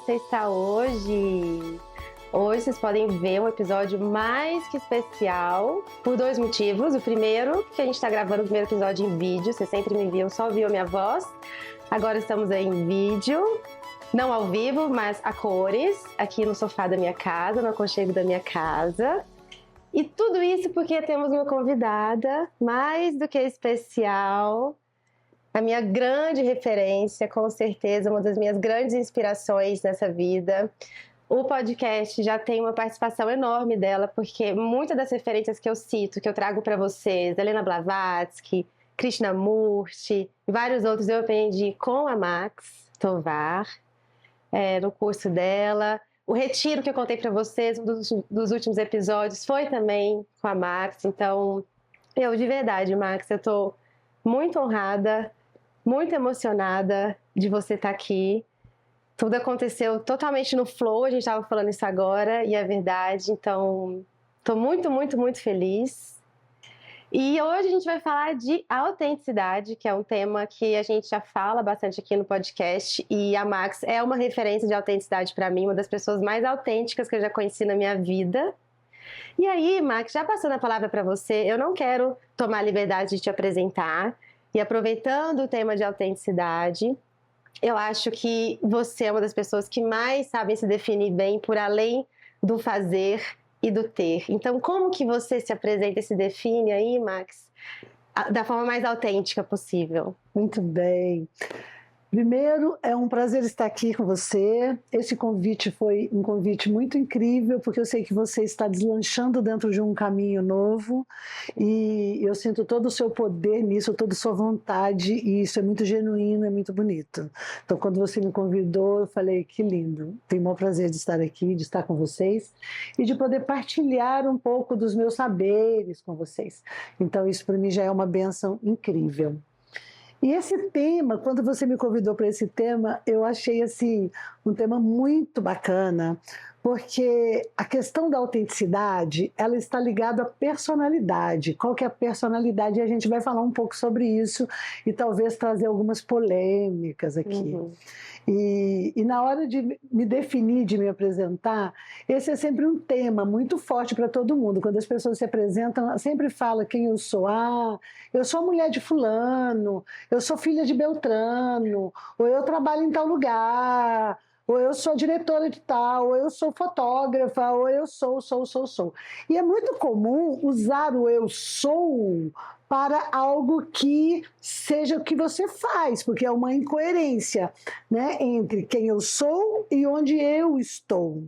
você está hoje? Hoje vocês podem ver um episódio mais que especial por dois motivos. O primeiro, que a gente está gravando o primeiro episódio em vídeo. Vocês sempre me viam, só viam a minha voz. Agora estamos aí em vídeo, não ao vivo, mas a cores, aqui no sofá da minha casa, no aconchego da minha casa. E tudo isso porque temos uma convidada mais do que especial, a minha grande referência, com certeza, uma das minhas grandes inspirações nessa vida. O podcast já tem uma participação enorme dela, porque muitas das referências que eu cito, que eu trago para vocês, Helena Blavatsky, Krishnamurti e vários outros, eu aprendi com a Max Tovar, no curso dela. O retiro que eu contei para vocês, um dos últimos episódios, foi também com a Max. Então, de verdade, Max, eu estou muito honrada, muito emocionada de você estar aqui. Tudo aconteceu totalmente no flow, a gente estava falando isso agora, e é verdade. Então, estou muito, muito, muito feliz. E hoje a gente vai falar de autenticidade, que é um tema que a gente já fala bastante aqui no podcast, e a Max é uma referência de autenticidade para mim, uma das pessoas mais autênticas que eu já conheci na minha vida. E aí, Max, já passando a palavra para você, eu não quero tomar a liberdade de te apresentar, e aproveitando o tema de autenticidade, eu acho que você é uma das pessoas que mais sabem se definir bem por além do fazer e do ter. Então, como que você se apresenta e se define aí, Max, da forma mais autêntica possível? Muito bem. Primeiro, é um prazer estar aqui com você. Esse convite foi um convite muito incrível, porque eu sei que você está deslanchando dentro de um caminho novo e eu sinto todo o seu poder nisso, toda a sua vontade, e isso é muito genuíno, é muito bonito. Então, quando você me convidou, eu falei, que lindo. Tenho o maior prazer de estar aqui, de estar com vocês e de poder partilhar um pouco dos meus saberes com vocês. Então, isso para mim já é uma bênção incrível. E esse tema, quando você me convidou para esse tema, eu achei assim, um tema muito bacana, porque a questão da autenticidade, ela está ligada à personalidade. Qual que é a personalidade? E a gente vai falar um pouco sobre isso e talvez trazer algumas polêmicas aqui. Uhum. E na hora de me definir, de me apresentar, esse é sempre um tema muito forte para todo mundo. Quando as pessoas se apresentam, sempre fala quem eu sou. Ah, eu sou mulher de fulano, eu sou filha de Beltrano, ou eu trabalho em tal lugar, ou eu sou diretora de tal, ou eu sou fotógrafa, ou eu sou. E é muito comum usar o eu sou para algo que seja o que você faz, porque é uma incoerência, né, entre quem eu sou e onde eu estou.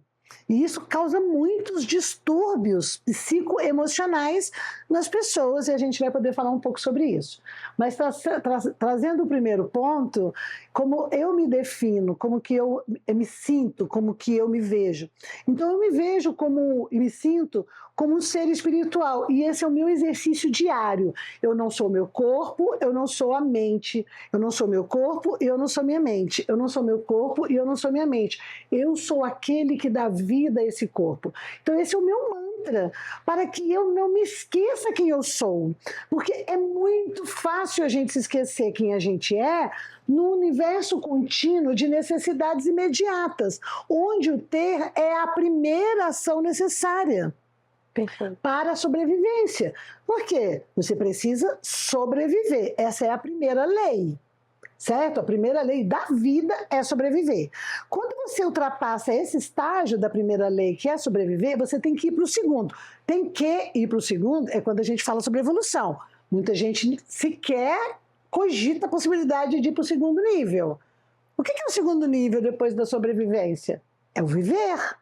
E isso causa muitos distúrbios psicoemocionais nas pessoas, e a gente vai poder falar um pouco sobre isso. Mas trazendo o primeiro ponto, como eu me defino, como que eu me sinto, como que eu me vejo. Então eu me vejo e me sinto como um ser espiritual, e esse é o meu exercício diário. Eu não sou meu corpo, eu não sou a mente. Eu não sou meu corpo e eu não sou minha mente. Eu não sou meu corpo e eu não sou minha mente. Eu sou aquele que dá vida a esse corpo. Então esse é o meu mantra, para que eu não me esqueça quem eu sou. Porque é muito fácil a gente se esquecer quem a gente é no universo contínuo de necessidades imediatas, onde o ter é a primeira ação necessária. Perfeito. Para a sobrevivência. Por quê? Você precisa sobreviver. Essa é a primeira lei, certo? A primeira lei da vida é sobreviver. Quando você ultrapassa esse estágio da primeira lei, que é sobreviver, você tem que ir para o segundo. Tem que ir para o segundo é quando a gente fala sobre evolução. Muita gente sequer cogita a possibilidade de ir para o segundo nível. O que é o segundo nível depois da sobrevivência? É o viver.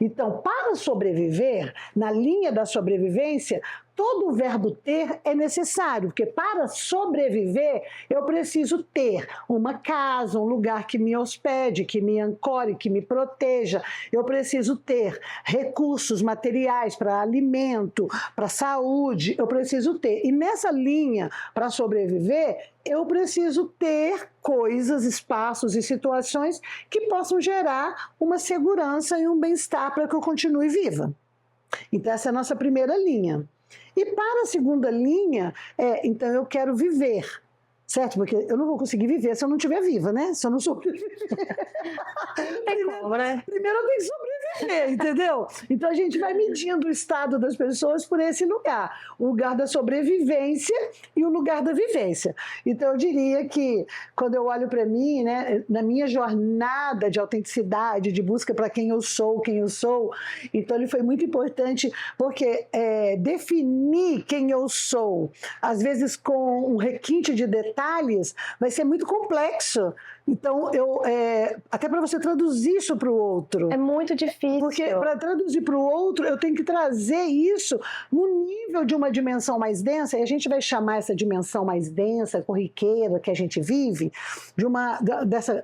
Então, para sobreviver, na linha da sobrevivência, todo o verbo ter é necessário, porque para sobreviver eu preciso ter uma casa, um lugar que me hospede, que me ancore, que me proteja. Eu preciso ter recursos materiais para alimento, para saúde, eu preciso ter. E nessa linha, para sobreviver, eu preciso ter coisas, espaços e situações que possam gerar uma segurança e um bem-estar para que eu continue viva. Então essa é a nossa primeira linha. E para a segunda linha, então eu quero viver, certo? Porque eu não vou conseguir viver se eu não estiver viva, né? Se eu não sobreviver. Como, né? Primeiro eu tenho que sobreviver, entendeu? Então a gente vai medindo o estado das pessoas por esse lugar. O lugar da sobrevivência e o lugar da vivência. Então eu diria que quando eu olho para mim, né, na minha jornada de autenticidade, de busca para quem eu sou, então ele foi muito importante porque definir quem eu sou, às vezes com um requinte de detalhes, vai ser muito complexo. Então, até para você traduzir isso para o outro. É muito difícil. Porque para traduzir para o outro, eu tenho que trazer isso no nível de uma dimensão mais densa, e a gente vai chamar essa dimensão mais densa, corriqueira que a gente vive,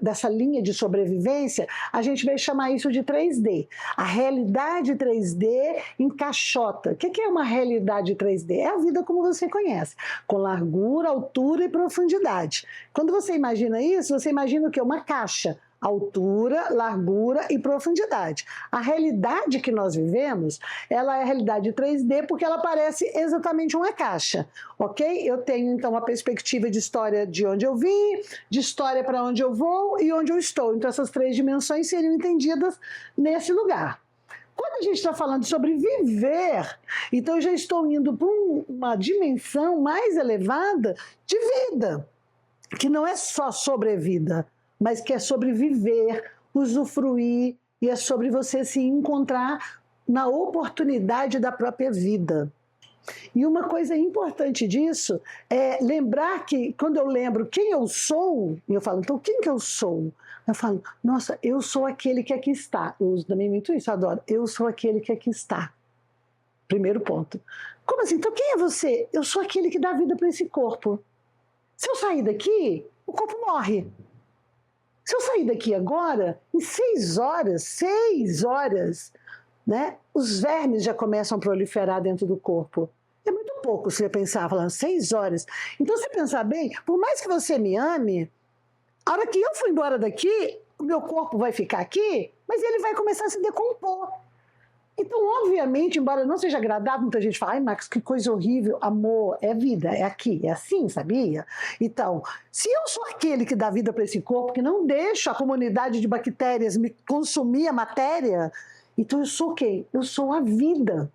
dessa linha de sobrevivência, a gente vai chamar isso de 3D. A realidade 3D encaixota. O que é uma realidade 3D? É a vida como você conhece, com largura, altura e profundidade. Quando você imagina isso, você imagina o quê? Uma caixa. Altura, largura e profundidade. A realidade que nós vivemos, ela é a realidade 3D porque ela parece exatamente uma caixa, ok? Eu tenho, então, uma perspectiva de história de onde eu vim, de história para onde eu vou e onde eu estou. Então, essas 3 dimensões seriam entendidas nesse lugar. Quando a gente está falando sobre viver, então eu já estou indo para uma dimensão mais elevada de vida, que não é só sobrevida, mas que é sobre viver, usufruir, e é sobre você se encontrar na oportunidade da própria vida. E uma coisa importante disso é lembrar que, quando eu lembro quem eu sou, e eu falo, então, quem que eu sou? Eu falo, nossa, eu sou aquele que aqui está. Eu uso também muito isso, eu adoro. Eu sou aquele que aqui está. Primeiro ponto. Como assim? Então, quem é você? Eu sou aquele que dá vida para esse corpo. Se eu sair daqui, o corpo morre. Se eu sair daqui agora, em 6 horas, né, os vermes já começam a proliferar dentro do corpo. É muito pouco se você pensar, falando 6 horas. Então, se pensar bem, por mais que você me ame, a hora que eu for embora daqui, o meu corpo vai ficar aqui, mas ele vai começar a se decompor. Então, obviamente, embora não seja agradável, muita gente fala, ai, Max, que coisa horrível. Amor, é vida, é aqui, é assim, sabia? Então, se eu sou aquele que dá vida para esse corpo, que não deixa a comunidade de bactérias me consumir a matéria, então eu sou quem? Eu sou a vida.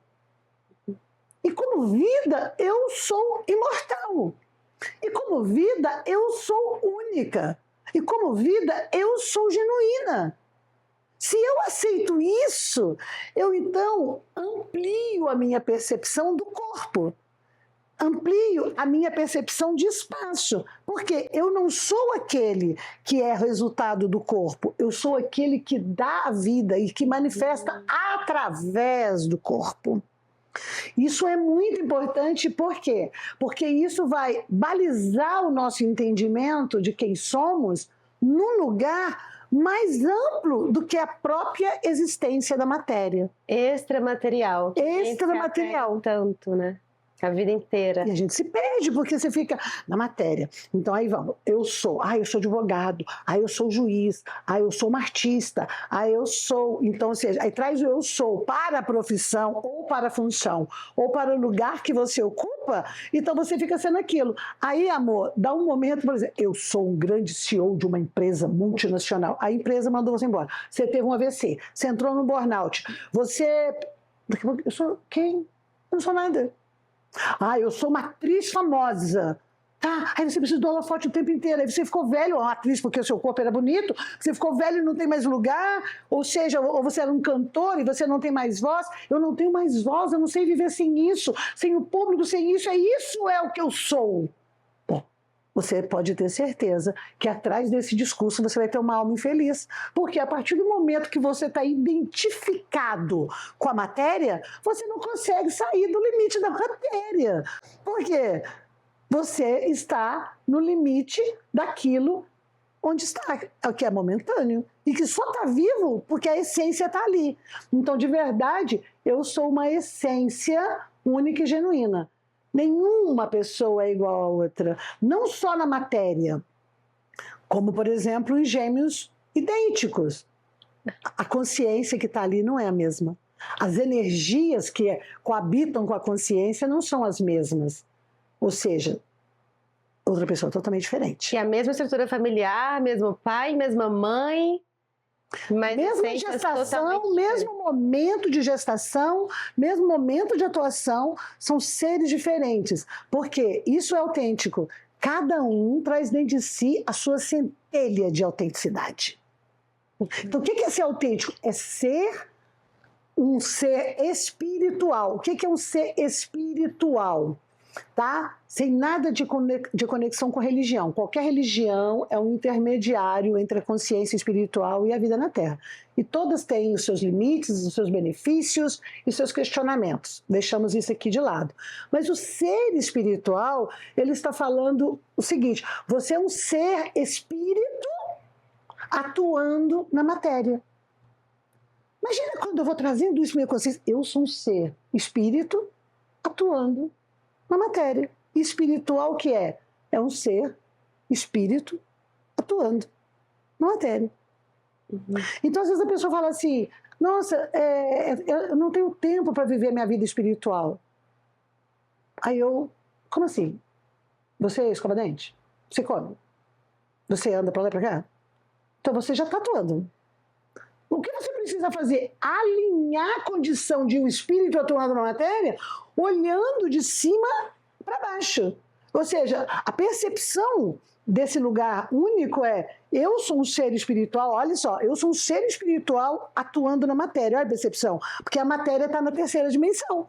E como vida, eu sou imortal. E como vida, eu sou única. E como vida, eu sou genuína. Se eu aceito isso, eu então amplio a minha percepção do corpo, amplio a minha percepção de espaço, porque eu não sou aquele que é resultado do corpo, eu sou aquele que dá a vida e que manifesta através do corpo. Isso é muito importante, por quê? Porque isso vai balizar o nosso entendimento de quem somos num lugar mais amplo do que a própria existência da matéria. Extramaterial. Extramaterial. Tanto, né? A vida inteira. E a gente se perde, porque você fica na matéria. Então aí vamos, eu sou advogado, eu sou juiz, eu sou uma artista, eu sou... Então, ou seja, aí traz o eu sou para a profissão, ou para a função, ou para o lugar que você ocupa, então você fica sendo aquilo. Aí, amor, dá um momento, por exemplo, eu sou um grande CEO de uma empresa multinacional, a empresa mandou você embora, você teve um AVC, você entrou no burnout, você... Eu sou quem? Eu não sou nada. Eu sou uma atriz famosa. Tá, aí você precisa do holofote o tempo inteiro. Aí você ficou velho, uma atriz porque o seu corpo era bonito, você ficou velho e não tem mais lugar, ou seja, ou você era um cantor e você não tem mais voz. Eu não tenho mais voz, eu não sei viver sem isso, sem o público, sem isso. Isso é o que eu sou. Bom, você pode ter certeza que atrás desse discurso você vai ter uma alma infeliz, porque a partir do momento que você está identificado com a matéria, você não consegue sair do limite da matéria. Por quê? Você está no limite daquilo onde está, que é momentâneo, e que só está vivo porque a essência está ali. Então, de verdade, eu sou uma essência única e genuína. Nenhuma pessoa é igual a outra, não só na matéria, como, por exemplo, em gêmeos idênticos. A consciência que está ali não é a mesma. As energias que coabitam com a consciência não são as mesmas. Ou seja, outra pessoa totalmente diferente. E a mesma estrutura familiar, mesmo pai, mesma mãe, mas mesma gestação, mesmo momento de gestação, mesmo momento de atuação, são seres diferentes. Porque isso é autêntico. Cada um traz dentro de si a sua centelha de autenticidade. Então, o que é ser autêntico? É ser um ser espiritual. O que é um ser espiritual? Tá? Sem nada de conexão com a religião. Qualquer religião é um intermediário entre a consciência espiritual e a vida na Terra. E todas têm os seus limites, os seus benefícios e seus questionamentos. Deixamos isso aqui de lado. Mas o ser espiritual, ele está falando o seguinte: você é um ser espírito atuando na matéria. Imagina quando eu vou trazendo isso para minha consciência. Eu sou um ser espírito atuando na matéria. Espiritual que é? É um ser espírito atuando na matéria. Então, às vezes a pessoa fala assim, nossa, eu não tenho tempo para viver minha vida espiritual. Aí eu, como assim? Você escova dente? Você come? Você anda para lá e para cá? Então você já está atuando. O que você precisa fazer? Alinhar a condição de um espírito atuando na matéria, olhando de cima para baixo. Ou seja, a percepção desse lugar único é: eu sou um ser espiritual, olha só, eu sou um ser espiritual atuando na matéria. Olha a percepção, porque a matéria está na terceira dimensão.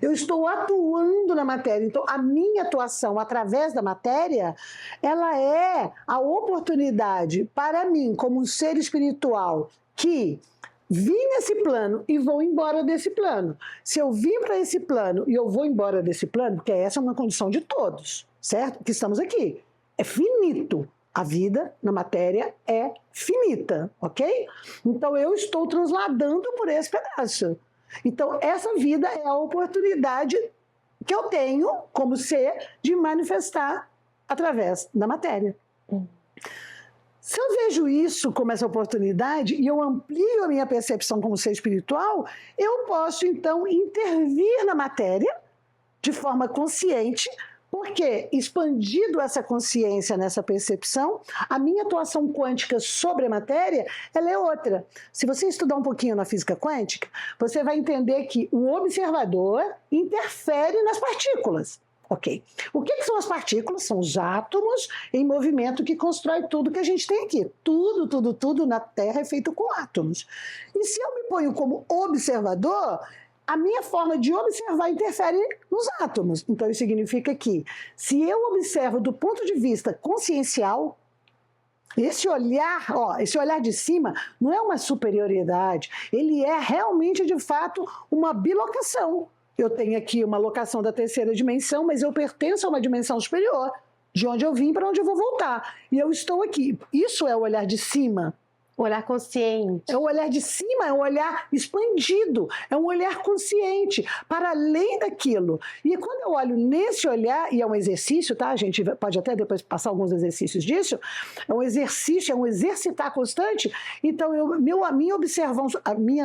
Eu estou atuando na matéria. Então, a minha atuação através da matéria, ela é a oportunidade para mim, como um ser espiritual, que vim nesse plano e vou embora desse plano. Se eu vim para esse plano e eu vou embora desse plano, porque essa é uma condição de todos, certo? Que estamos aqui. É finito. A vida na matéria é finita, ok? Então, eu estou transladando por esse pedaço. Então, essa vida é a oportunidade que eu tenho como ser de manifestar através da matéria. Se eu vejo isso como essa oportunidade e eu amplio a minha percepção como ser espiritual, eu posso, então, intervir na matéria de forma consciente, porque, expandido essa consciência nessa percepção, a minha atuação quântica sobre a matéria, ela é outra. Se você estudar um pouquinho na física quântica, você vai entender que o observador interfere nas partículas. Ok. O que são as partículas? São os átomos em movimento que constrói tudo que a gente tem aqui. Tudo na Terra é feito com átomos. E se eu me ponho como observador, a minha forma de observar interfere nos átomos. Então, isso significa que, se eu observo do ponto de vista consciencial, esse olhar de cima não é uma superioridade, ele é realmente, de fato, uma bilocação. Eu tenho aqui uma locação da terceira dimensão, mas eu pertenço a uma dimensão superior, de onde eu vim para onde eu vou voltar. E eu estou aqui. Isso é o olhar de cima. O olhar consciente. É o olhar de cima, é um olhar expandido, é um olhar consciente, para além daquilo. E quando eu olho nesse olhar, e é um exercício, tá? A gente pode até depois passar alguns exercícios disso, é um exercício, é um exercitar constante. Então, a minha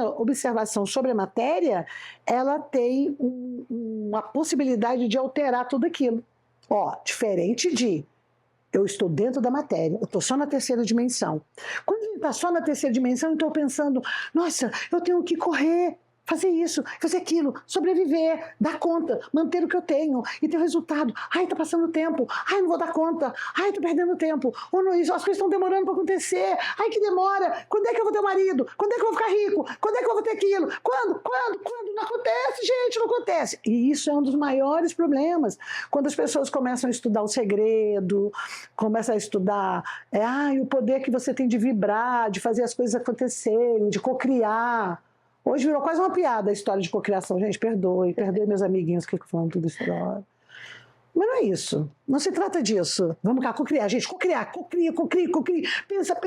observação sobre a matéria, ela tem uma possibilidade de alterar tudo aquilo. Diferente de... eu estou dentro da matéria, eu estou só na terceira dimensão. Quando ele está só na terceira dimensão, eu estou pensando, nossa, eu tenho que correr, fazer isso, fazer aquilo, sobreviver, dar conta, manter o que eu tenho e ter o resultado. Ai, está passando tempo. Ai, não vou dar conta. Ai, estou perdendo tempo. Ou não, as coisas estão demorando para acontecer. Ai, que demora. Quando é que eu vou ter um marido? Quando é que eu vou ficar rico? Quando é que eu vou ter aquilo? Quando? Não acontece, gente, não acontece. E isso é um dos maiores problemas. Quando as pessoas começam a estudar o segredo, começam a estudar o poder que você tem de vibrar, de fazer as coisas acontecerem, de cocriar. Hoje virou quase uma piada a história de cocriação. Gente, perdoe meus amiguinhos que falam tudo isso toda hora. Mas não é isso. Não se trata disso. Vamos cá, cocriar, gente. Cocria. Pensa.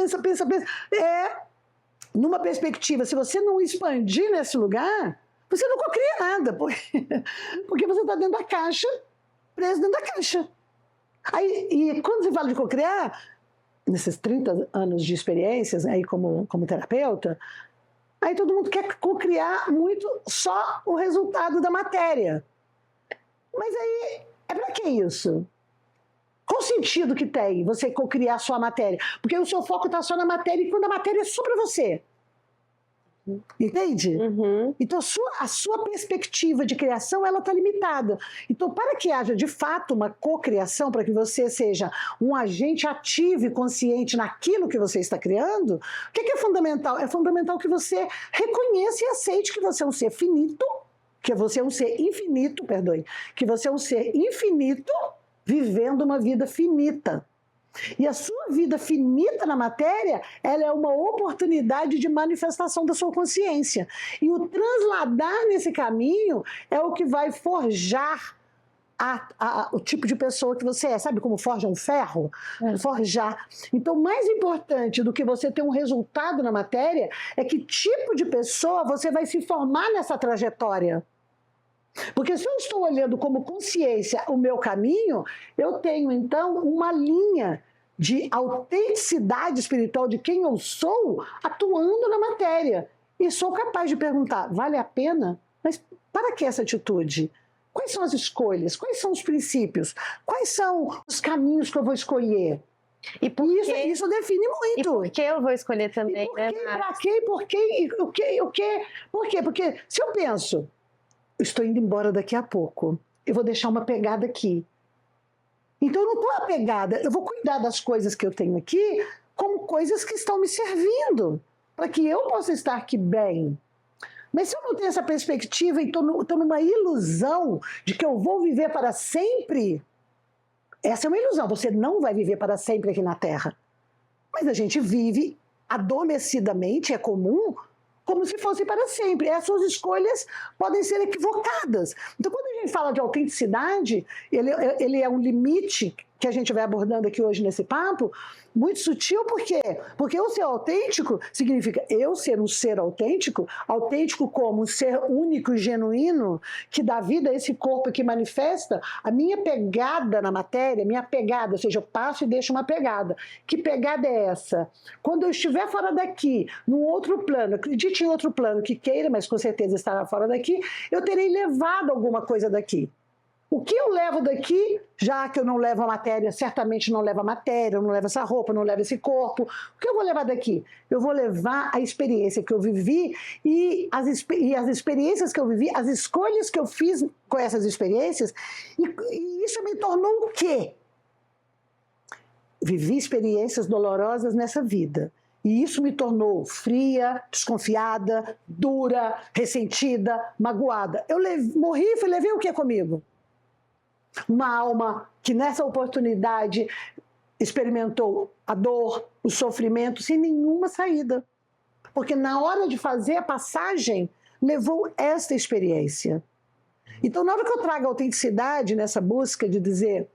Numa perspectiva, se você não expandir nesse lugar, você não cocria nada. Porque você está dentro da caixa, preso dentro da caixa. E quando você fala de cocriar, nesses 30 anos de experiências aí como terapeuta, aí todo mundo quer cocriar muito só o resultado da matéria. Mas aí, é para que isso? Qual Qual o sentido que tem você cocriar a sua matéria? Porque o seu foco está só na matéria e quando a matéria é só para você. Entende? Uhum. Então a sua perspectiva de criação ela está limitada. Então para que haja de fato uma cocriação, para que você seja um agente ativo e consciente naquilo que você está criando, o que é fundamental? É fundamental que você reconheça e aceite que você é um ser finito, que você é um ser infinito, perdoe, que você é um ser infinito vivendo uma vida finita. E a sua vida finita na matéria, ela é uma oportunidade de manifestação da sua consciência. E o transladar nesse caminho é o que vai forjar o tipo de pessoa que você é. Sabe como forja um ferro? Forjar. Então, mais importante do que você ter um resultado na matéria é que tipo de pessoa você vai se formar nessa trajetória. Porque se eu estou olhando como consciência o meu caminho, eu tenho então uma linha de autenticidade espiritual de quem eu sou atuando na matéria. E sou capaz de perguntar, vale a pena? Mas para que essa atitude? Quais são as escolhas? Quais são os princípios? Quais são os caminhos que eu vou escolher? E por isso define muito. E por que eu vou escolher também? E por quê? Para quê? Por quê? O quê? Por quê? Porque se eu penso, estou indo embora daqui a pouco, eu vou deixar uma pegada aqui. Então eu não estou apegada, eu vou cuidar das coisas que eu tenho aqui como coisas que estão me servindo, para que eu possa estar aqui bem. Mas se eu não tenho essa perspectiva e estou numa ilusão de que eu vou viver para sempre, essa é uma ilusão, você não vai viver para sempre aqui na Terra. Mas a gente vive adormecidamente, é comum, como se fosse para sempre. Essas escolhas podem ser equivocadas. Então, quando a gente fala de autenticidade, ele é um limite que a gente vai abordando aqui hoje nesse papo, muito sutil, por quê? Porque o ser autêntico significa eu ser um ser autêntico, autêntico como um ser único e genuíno, que dá vida a esse corpo que manifesta a minha pegada na matéria, minha pegada, ou seja, eu passo e deixo uma pegada. Que pegada é essa? Quando eu estiver fora daqui, num outro plano, acredite em outro plano que queira, mas com certeza estará fora daqui, eu terei levado alguma coisa daqui. O que eu levo daqui, já que eu não levo a matéria, certamente não levo a matéria, eu não levo essa roupa, não levo esse corpo, o que eu vou levar daqui? Eu vou levar a experiência que eu vivi e as experiências que eu vivi, as escolhas que eu fiz com essas experiências, e isso me tornou o quê? Vivi experiências dolorosas nessa vida. E isso me tornou fria, desconfiada, dura, ressentida, magoada. Eu morri e levei o que comigo? Uma alma que nessa oportunidade experimentou a dor, o sofrimento, sem nenhuma saída. Porque na hora de fazer a passagem, levou esta experiência. Então, na hora que eu trago a autenticidade nessa busca de dizer,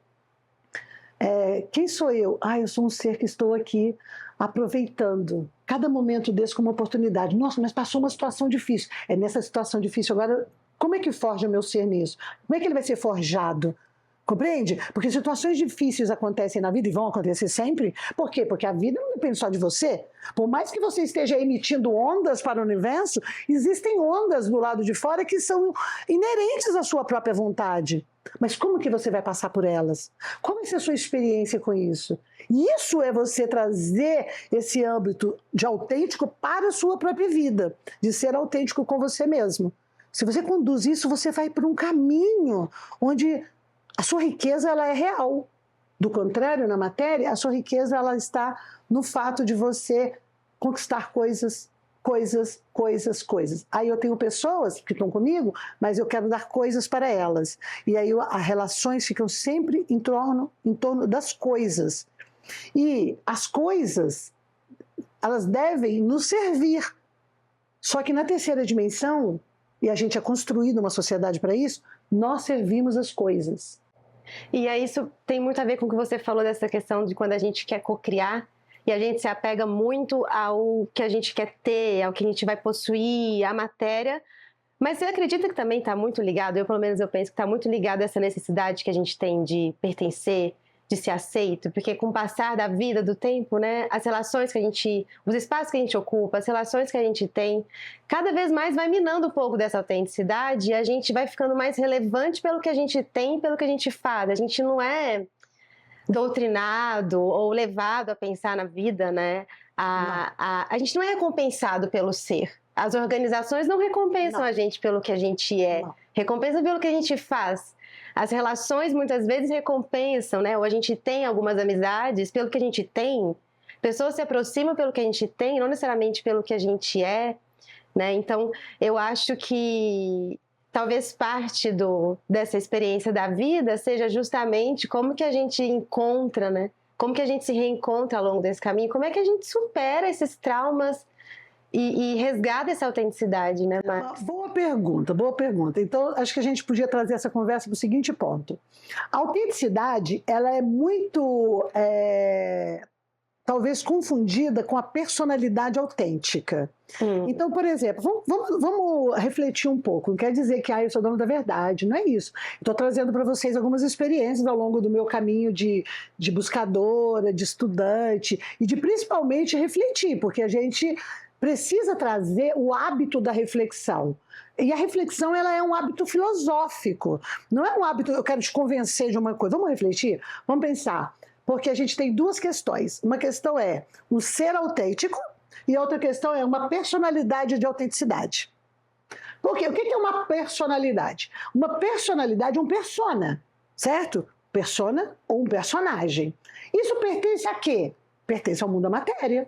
quem sou eu? Eu sou um ser que estou aqui aproveitando cada momento desse como oportunidade. Nossa, mas passou uma situação difícil. É nessa situação difícil agora, como é que forja o meu ser nisso? Como é que ele vai ser forjado? Compreende? Porque situações difíceis acontecem na vida e vão acontecer sempre. Por quê? Porque a vida não depende só de você. Por mais que você esteja emitindo ondas para o universo, existem ondas do lado de fora que são inerentes à sua própria vontade. Mas como que você vai passar por elas? Qual vai ser a sua experiência com isso? Isso é você trazer esse âmbito de autêntico para a sua própria vida, de ser autêntico com você mesmo. Se você conduz isso, você vai por um caminho onde a sua riqueza ela é real. Do contrário, na matéria, a sua riqueza ela está no fato de você conquistar coisas. Aí eu tenho pessoas que estão comigo, mas eu quero dar coisas para elas. E aí as relações ficam sempre em torno das coisas. E as coisas, elas devem nos servir. Só que na terceira dimensão, e a gente é construído uma sociedade para isso, nós servimos as coisas. E aí isso tem muito a ver com o que você falou dessa questão de quando a gente quer cocriar e a gente se apega muito ao que a gente quer ter, ao que a gente vai possuir, à matéria. Mas você acredita que também está muito ligado, pelo menos eu penso que está muito ligado a essa necessidade que a gente tem de pertencer, de ser aceito, porque com o passar da vida, do tempo, né, as relações que a gente, os espaços que a gente ocupa, as relações que a gente tem, cada vez mais vai minando um pouco dessa autenticidade e a gente vai ficando mais relevante pelo que a gente tem, pelo que a gente faz. A gente não é doutrinado ou levado a pensar na vida, né? A gente não é recompensado pelo ser. As organizações não recompensam a gente pelo que a gente é, recompensam pelo que a gente faz. As relações muitas vezes recompensam, né? Ou a gente tem algumas amizades pelo que a gente tem. Pessoas se aproximam pelo que a gente tem, não necessariamente pelo que a gente é, né? Então, eu acho que talvez parte dessa experiência da vida seja justamente como que a gente encontra, né? Como que a gente se reencontra ao longo desse caminho, como é que a gente supera esses traumas e resgata essa autenticidade, né, Max? Boa pergunta, boa pergunta. Então, acho que a gente podia trazer essa conversa para o seguinte ponto. A autenticidade, ela é muito, talvez, confundida com a personalidade autêntica. Então, por exemplo, vamos refletir um pouco. Não quer dizer que eu sou dono da verdade, não é isso. Estou trazendo para vocês algumas experiências ao longo do meu caminho de buscadora, de estudante, e de principalmente refletir, porque a gente precisa trazer o hábito da reflexão. E a reflexão, ela é um hábito filosófico. Não é um hábito, eu quero te convencer de uma coisa. Vamos refletir? Vamos pensar. Porque a gente tem duas questões. Uma questão é um ser autêntico e a outra questão é uma personalidade de autenticidade. Por quê? O que é uma personalidade? Uma personalidade é um persona, certo? Persona ou um personagem. Isso pertence a quê? Pertence ao mundo da matéria,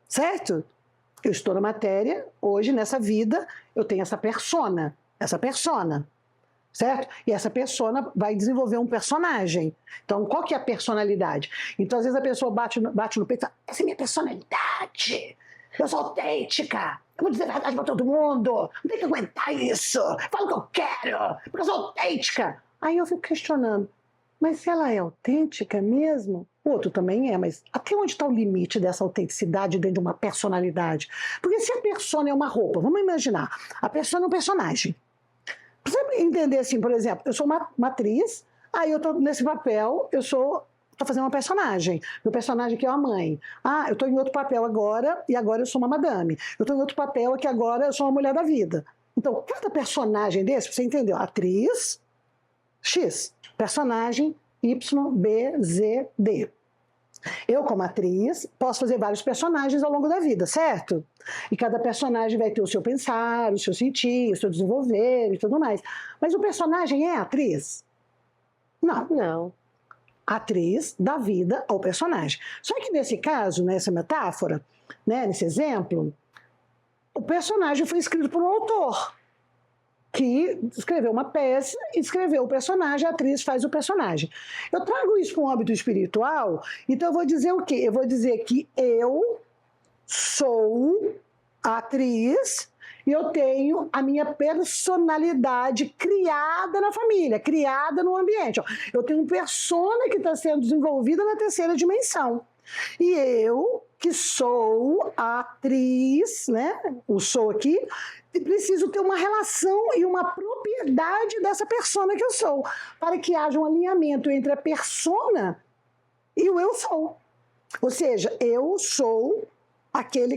certo? Eu estou na matéria, hoje, nessa vida, eu tenho essa persona, certo? E essa persona vai desenvolver um personagem. Então, qual que é a personalidade? Então, às vezes a pessoa bate no peito e fala, essa é minha personalidade, eu sou autêntica, eu vou dizer a verdade para todo mundo, não tem que aguentar isso, falo o que eu quero, porque eu sou autêntica. Aí eu fico questionando, mas se ela é autêntica mesmo? O outro também é, mas até onde está o limite dessa autenticidade dentro de uma personalidade? Porque se a persona é uma roupa, vamos imaginar, a persona é um personagem. Para você entender assim, por exemplo, eu sou uma atriz, aí eu estou nesse papel, estou fazendo uma personagem. Meu personagem aqui é uma mãe. Eu estou em outro papel agora, e agora eu sou uma madame. Eu estou em outro papel aqui agora, eu sou uma mulher da vida. Então, cada personagem desse, você entendeu? Atriz, X. Personagem, Y, B, Z, D. Eu, como atriz, posso fazer vários personagens ao longo da vida, certo? E cada personagem vai ter o seu pensar, o seu sentir, o seu desenvolver e tudo mais. Mas o personagem é atriz? Não. Não. Atriz dá vida ao personagem. Só que nesse caso, nessa metáfora, né, nesse exemplo, o personagem foi escrito por um autor que escreveu uma peça e escreveu o personagem, a atriz faz o personagem. Eu trago isso para um âmbito espiritual, então eu vou dizer o quê? Eu vou dizer que eu sou a atriz e eu tenho a minha personalidade criada na família, criada no ambiente. Eu tenho uma persona que está sendo desenvolvida na terceira dimensão. E eu, que sou a atriz, né? O sou aqui, preciso ter uma relação e uma propriedade dessa persona que eu sou, para que haja um alinhamento entre a persona e o eu sou. Ou seja, eu sou aquele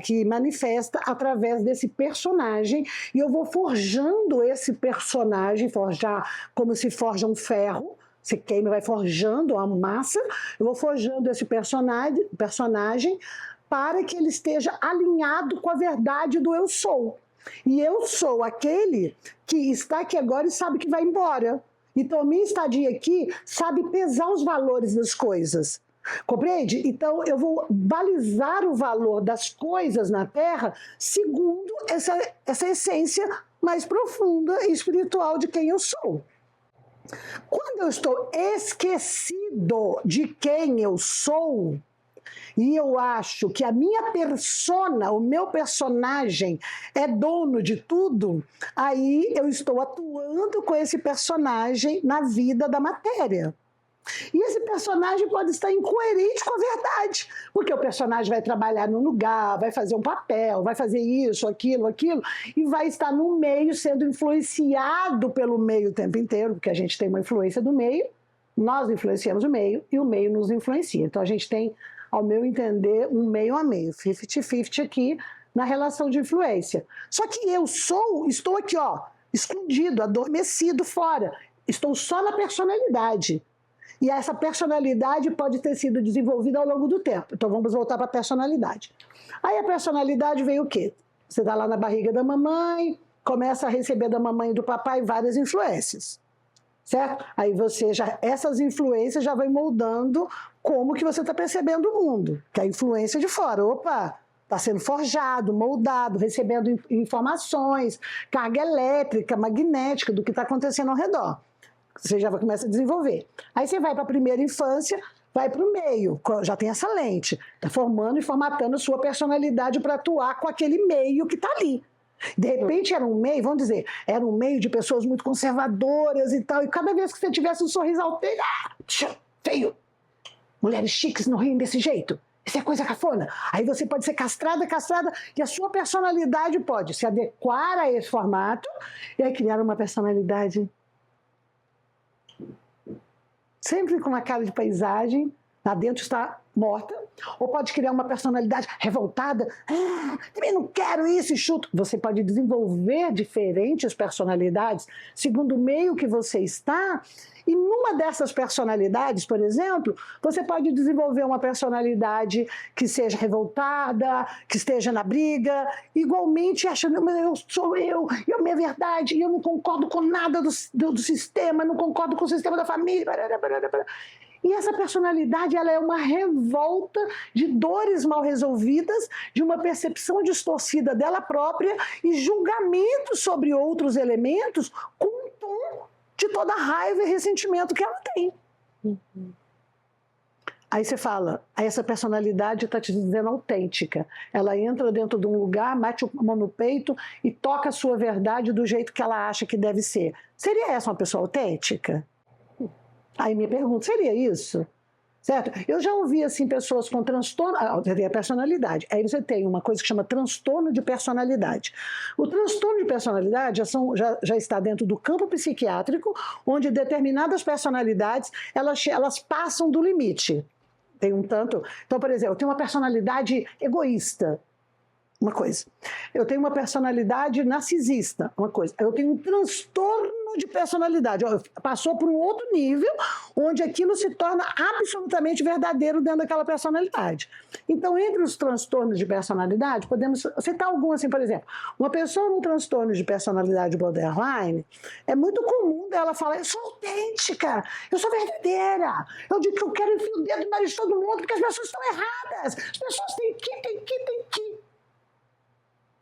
que manifesta através desse personagem, e eu vou forjando esse personagem, forjar como se forja um ferro, se queima, vai forjando a massa, eu vou forjando esse personagem para que ele esteja alinhado com a verdade do eu sou. E eu sou aquele que está aqui agora e sabe que vai embora. Então, a minha estadia aqui sabe pesar os valores das coisas. Compreende? Então, eu vou balizar o valor das coisas na Terra segundo essa essência mais profunda e espiritual de quem eu sou. Quando eu estou esquecido de quem eu sou, e eu acho que a minha persona, o meu personagem é dono de tudo, aí eu estou atuando com esse personagem na vida da matéria. E esse personagem pode estar incoerente com a verdade, porque o personagem vai trabalhar num lugar, vai fazer um papel, vai fazer isso, aquilo, e vai estar no meio sendo influenciado pelo meio o tempo inteiro, porque a gente tem uma influência do meio, nós influenciamos o meio e o meio nos influencia. Então a gente tem, ao meu entender, um meio a meio, 50-50 aqui na relação de influência. Só que estou aqui, escondido, adormecido fora, estou só na personalidade. E essa personalidade pode ter sido desenvolvida ao longo do tempo. Então vamos voltar para a personalidade. Aí a personalidade veio o quê? Você está lá na barriga da mamãe, começa a receber da mamãe e do papai várias influências, certo? Aí essas influências já vão moldando como que você está percebendo o mundo, que é a influência de fora. Opa, está sendo forjado, moldado, recebendo informações, carga elétrica, magnética do que está acontecendo ao redor. Você já começa a desenvolver. Aí você vai para a primeira infância, vai para o meio, já tem essa lente, está formando e formatando a sua personalidade para atuar com aquele meio que está ali. De repente era um meio, vamos dizer, era um meio de pessoas muito conservadoras e tal, e cada vez que você tivesse um sorriso alteiro, feio, mulheres chiques não riem desse jeito, isso é coisa cafona. Aí você pode ser castrada, e a sua personalidade pode se adequar a esse formato e aí criar uma personalidade sempre com uma cara de paisagem, lá dentro está morta, ou pode criar uma personalidade revoltada, também não quero isso e chuto. Você pode desenvolver diferentes personalidades segundo o meio que você está, e numa dessas personalidades, por exemplo, você pode desenvolver uma personalidade que seja revoltada, que esteja na briga, igualmente achando, eu sou eu, e a minha verdade, e eu não concordo com nada do sistema, não concordo com o sistema da família, E essa personalidade, ela é uma revolta de dores mal resolvidas, de uma percepção distorcida dela própria e julgamento sobre outros elementos com um tom de toda a raiva e ressentimento que ela tem. Aí você fala, essa personalidade está te dizendo autêntica. Ela entra dentro de um lugar, mete a mão no peito e toca a sua verdade do jeito que ela acha que deve ser. Seria essa uma pessoa autêntica? Aí me pergunto, seria isso? Certo? Eu já ouvi assim, pessoas com transtorno, você tem a personalidade, aí você tem uma coisa que chama transtorno de personalidade. O transtorno de personalidade já está dentro do campo psiquiátrico, onde determinadas personalidades, elas passam do limite. Tem um tanto... Então, por exemplo, eu tenho uma personalidade egoísta, uma coisa. Eu tenho uma personalidade narcisista, uma coisa. Eu tenho um transtorno de personalidade. Passou por um outro nível, onde aquilo se torna absolutamente verdadeiro dentro daquela personalidade. Então, entre os transtornos de personalidade, podemos citar alguns, assim, por exemplo, uma pessoa com transtorno de personalidade borderline, é muito comum dela falar, eu sou autêntica, eu sou verdadeira, eu digo que eu quero enfiar o dedo no nariz de todo mundo, porque as pessoas estão erradas, as pessoas têm que.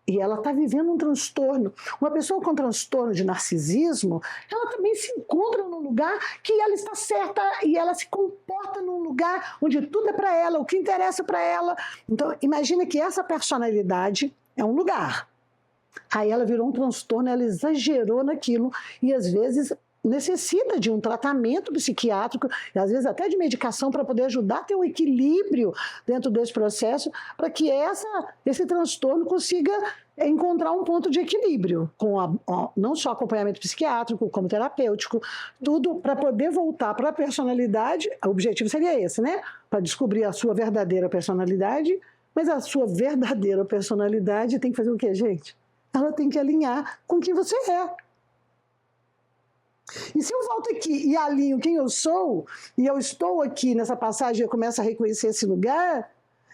E ela está vivendo um transtorno. Uma pessoa com transtorno de narcisismo, ela também se encontra num lugar que ela está certa e ela se comporta num lugar onde tudo é para ela, o que interessa para ela. Então, imagina que essa personalidade é um lugar. Aí ela virou um transtorno, ela exagerou naquilo e às vezes necessita de um tratamento psiquiátrico, e às vezes até de medicação para poder ajudar a ter um equilíbrio dentro desse processo, para que esse transtorno consiga encontrar um ponto de equilíbrio, com não só acompanhamento psiquiátrico, como terapêutico, tudo para poder voltar para a personalidade. O objetivo seria esse, né? Para descobrir a sua verdadeira personalidade, mas a sua verdadeira personalidade tem que fazer o quê, gente? Ela tem que alinhar com quem você é. E se eu volto aqui e alinho quem eu sou, e eu estou aqui nessa passagem, eu começo a reconhecer esse lugar,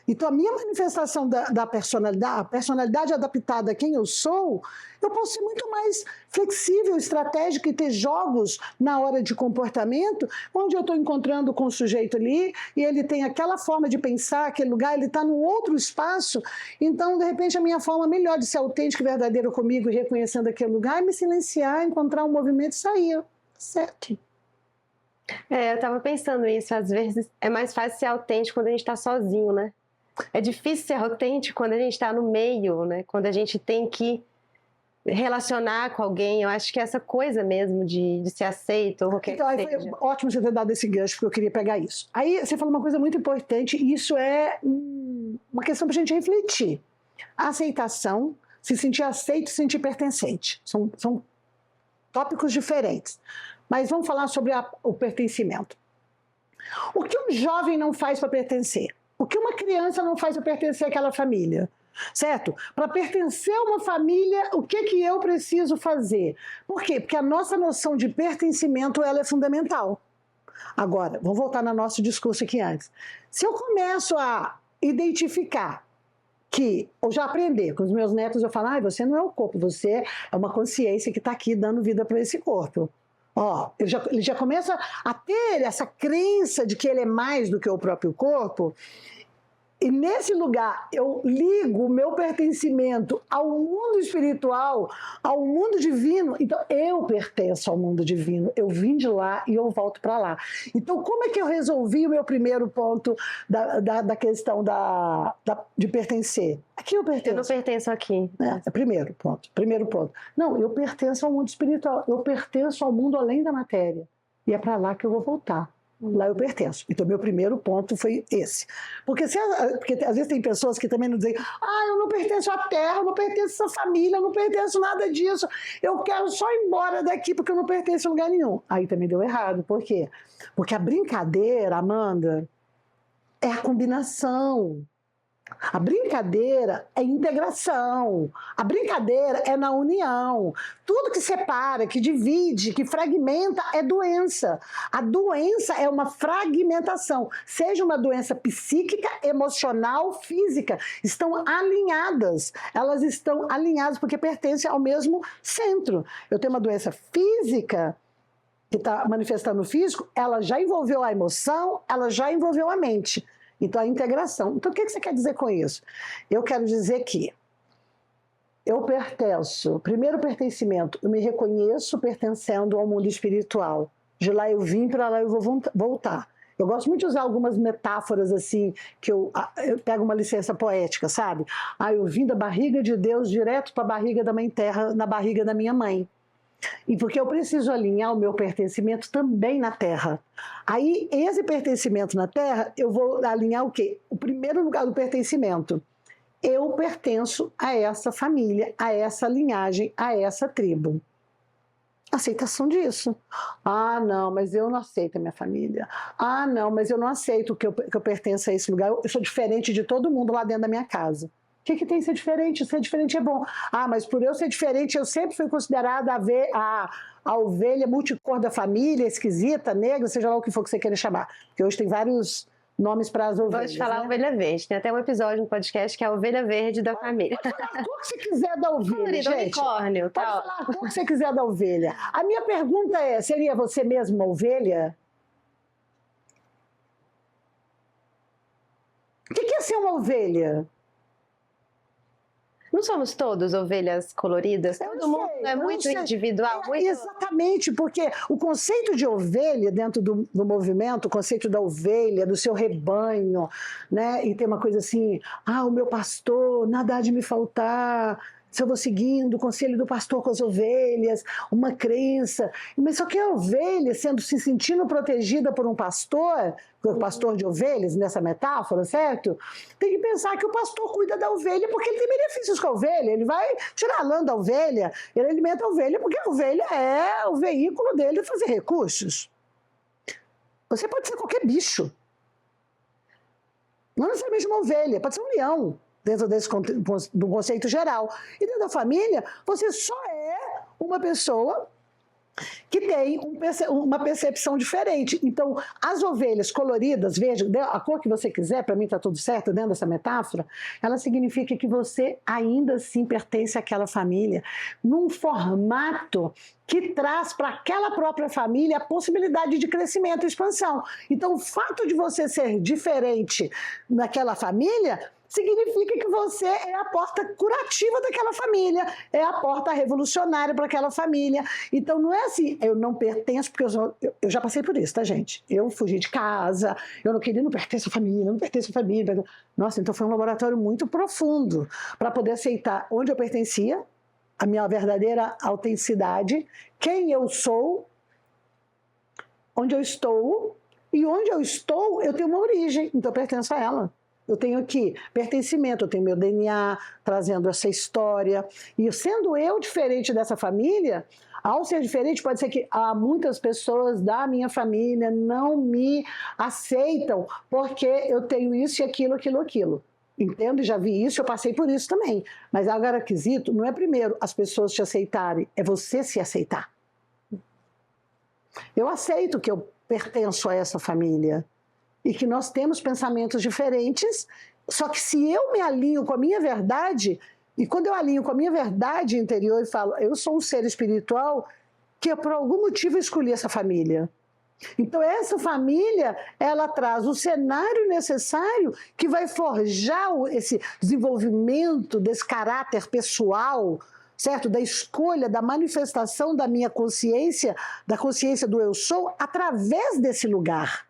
então a minha manifestação da personalidade, a personalidade adaptada a quem eu sou, eu posso ser muito mais flexível, estratégica e ter jogos na hora de comportamento, onde eu estou encontrando com o sujeito ali, e ele tem aquela forma de pensar, aquele lugar, ele está num outro espaço, então de repente a minha forma melhor de ser autêntica e verdadeira comigo, e reconhecendo aquele lugar, é me silenciar, encontrar um movimento e sair, certo? Eu estava pensando isso, às vezes é mais fácil ser autêntico quando a gente está sozinho, né? É difícil ser autêntico quando a gente está no meio, né? Quando a gente tem que relacionar com alguém. Eu acho que essa coisa mesmo de ser aceito ou qualquer então, que seja. Foi ótimo você ter dado esse gancho, porque eu queria pegar isso. Aí você falou uma coisa muito importante, e isso é uma questão para a gente refletir. A aceitação, se sentir aceito e se sentir pertencente. São tópicos diferentes. Mas vamos falar sobre o pertencimento. O que um jovem não faz para pertencer? O que uma criança não faz para pertencer àquela família? Certo? Para pertencer a uma família, o que eu preciso fazer? Por quê? Porque a nossa noção de pertencimento ela é fundamental. Agora, vamos voltar no nosso discurso aqui antes. Se eu começo a identificar ou já aprender, com os meus netos eu falo, você não é o corpo, você é uma consciência que está aqui dando vida para esse corpo. Ele já começa a ter essa crença de que ele é mais do que o próprio corpo. E nesse lugar eu ligo o meu pertencimento ao mundo espiritual, ao mundo divino. Então eu pertenço ao mundo divino. Eu vim de lá e eu volto para lá. Então como é que eu resolvi o meu primeiro ponto da questão de pertencer? Aqui eu pertenço. Eu não pertenço aqui. Primeiro ponto. Não, eu pertenço ao mundo espiritual. Eu pertenço ao mundo além da matéria. E é para lá que eu vou voltar. Lá eu pertenço. Então, meu primeiro ponto foi esse. Porque às vezes tem pessoas que também não dizem, eu não pertenço à terra, eu não pertenço à família, eu não pertenço nada disso, eu quero só ir embora daqui porque eu não pertenço a lugar nenhum. Aí também deu errado. Por quê? Porque a brincadeira, Amanda, é a combinação. A brincadeira é integração, a brincadeira é na união. Tudo que separa, que divide, que fragmenta é doença. A doença é uma fragmentação, seja uma doença psíquica, emocional, física. Estão alinhadas, elas estão alinhadas porque pertencem ao mesmo centro. Eu tenho uma doença física que está manifestando no físico, ela já envolveu a emoção, ela já envolveu a mente. Então, a integração. Então, o que você quer dizer com isso? Eu quero dizer que eu pertenço, primeiro pertencimento, eu me reconheço pertencendo ao mundo espiritual. De lá eu vim, para lá eu vou voltar. Eu gosto muito de usar algumas metáforas assim, que eu pego uma licença poética, sabe? Eu vim da barriga de Deus direto para a barriga da Mãe Terra, na barriga da minha mãe. E porque eu preciso alinhar o meu pertencimento também na Terra. Aí, esse pertencimento na Terra, eu vou alinhar o quê? O primeiro lugar do pertencimento. Eu pertenço a essa família, a essa linhagem, a essa tribo. Aceitação disso. Não, mas eu não aceito a minha família. Não, mas eu não aceito que eu pertença a esse lugar. Eu sou diferente de todo mundo lá dentro da minha casa. O que tem que ser diferente? Ser diferente é bom. Mas por eu ser diferente, eu sempre fui considerada a ovelha multicor da família, esquisita, negra, seja lá o que for que você queira chamar. Porque hoje tem vários nomes para as ovelhas. Gosto de falar, né? Ovelha verde. Tem até um episódio no podcast que é a ovelha verde da família. Pode falar a cor que você quiser da ovelha, gente. Unicórnio, pode falar a cor que você quiser da ovelha. A minha pergunta é, seria você mesmo uma ovelha? O que é ser uma ovelha? Não somos todos ovelhas coloridas? Todo mundo é muito individual? Exatamente, porque o conceito de ovelha dentro do movimento, o conceito da ovelha, do seu rebanho, né? E tem uma coisa assim, o meu pastor, nada há de me faltar, se eu vou seguindo o conselho do pastor com as ovelhas, uma crença. Mas só que a ovelha, se sentindo protegida por um pastor de ovelhas, nessa metáfora, certo? Tem que pensar que o pastor cuida da ovelha porque ele tem benefícios com a ovelha. Ele vai tirar a lã da ovelha, ele alimenta a ovelha porque a ovelha é o veículo dele fazer recursos. Você pode ser qualquer bicho. Não necessariamente uma ovelha, pode ser um leão, dentro do conceito geral. E dentro da família, você só é uma pessoa que tem uma percepção diferente. Então, as ovelhas coloridas, veja, a cor que você quiser, para mim está tudo certo dentro dessa metáfora, ela significa que você ainda assim pertence àquela família, num formato que traz para aquela própria família a possibilidade de crescimento e expansão. Então, o fato de você ser diferente naquela família significa que você é a porta curativa daquela família, é a porta revolucionária para aquela família. Então não é assim, eu não pertenço, porque eu já passei por isso, tá, gente? Eu fugi de casa, eu não pertenço à família, não pertenço à família. Nossa, então foi um laboratório muito profundo para poder aceitar onde eu pertencia, a minha verdadeira autenticidade, quem eu sou, onde eu estou, e onde eu estou, eu tenho uma origem, então eu pertenço a ela. Eu tenho aqui pertencimento, eu tenho meu DNA trazendo essa história. E sendo eu diferente dessa família, ao ser diferente, pode ser que muitas pessoas da minha família não me aceitam porque eu tenho isso e aquilo, aquilo, aquilo. Entendo, já vi isso, eu passei por isso também. Mas agora, quesito, não é primeiro as pessoas te aceitarem, é você se aceitar. Eu aceito que eu pertenço a essa família e que nós temos pensamentos diferentes, só que se eu me alinho com a minha verdade, e quando eu alinho com a minha verdade interior e falo, eu sou um ser espiritual que por algum motivo eu escolhi essa família. Então essa família, ela traz o cenário necessário que vai forjar esse desenvolvimento desse caráter pessoal, certo? Da escolha, da manifestação da minha consciência, da consciência do eu sou, através desse lugar.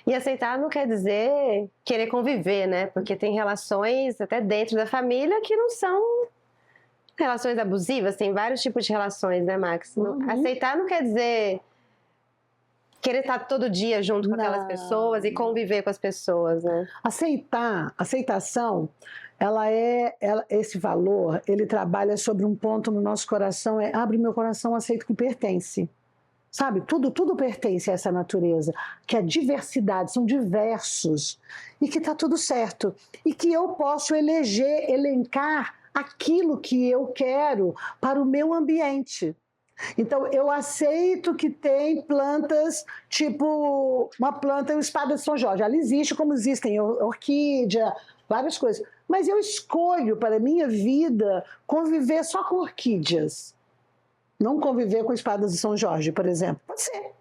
E aceitar não quer dizer querer conviver, né? Porque tem relações até dentro da família que não são relações abusivas, tem vários tipos de relações, né, Max? Aceitar não quer dizer querer estar todo dia junto com aquelas pessoas e conviver com as pessoas, né? Aceitação, esse valor, ele trabalha sobre um ponto no nosso coração, abre meu coração, aceito que pertence. Sabe, tudo pertence a essa natureza, que a diversidade, são diversos, e que está tudo certo. E que eu posso elencar aquilo que eu quero para o meu ambiente. Então, eu aceito que tem plantas, tipo uma planta, o espada de São Jorge. Ela existe como existem orquídea, várias coisas. Mas eu escolho para a minha vida conviver só com orquídeas. Não conviver com espadas de São Jorge, por exemplo. Pode ser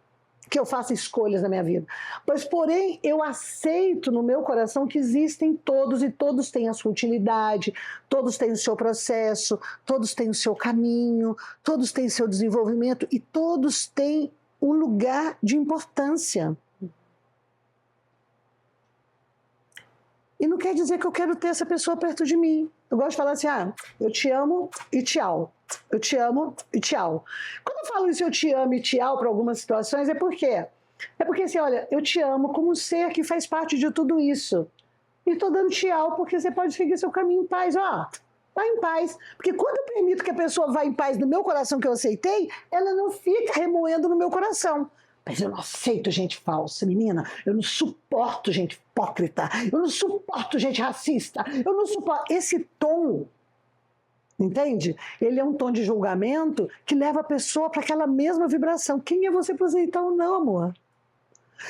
que eu faça escolhas na minha vida. Mas, porém, eu aceito no meu coração que existem todos e todos têm a sua utilidade, todos têm o seu processo, todos têm o seu caminho, todos têm o seu desenvolvimento e todos têm um lugar de importância. E não quer dizer que eu quero ter essa pessoa perto de mim. Eu gosto de falar assim, eu te amo e tchau. Eu te amo e tchau. Quando eu falo isso, eu te amo e tchau para algumas situações, é por quê? É porque assim, olha, eu te amo como um ser que faz parte de tudo isso. E estou dando tchau porque você pode seguir seu caminho em paz. Vai em paz. Porque quando eu permito que a pessoa vá em paz no meu coração que eu aceitei, ela não fica remoendo no meu coração. Mas eu não aceito gente falsa, menina. Eu não suporto gente hipócrita. Eu não suporto gente racista. Eu não suporto. Esse tom, entende? Ele é um tom de julgamento que leva a pessoa para aquela mesma vibração. Quem é você para aceitar ou não, amor?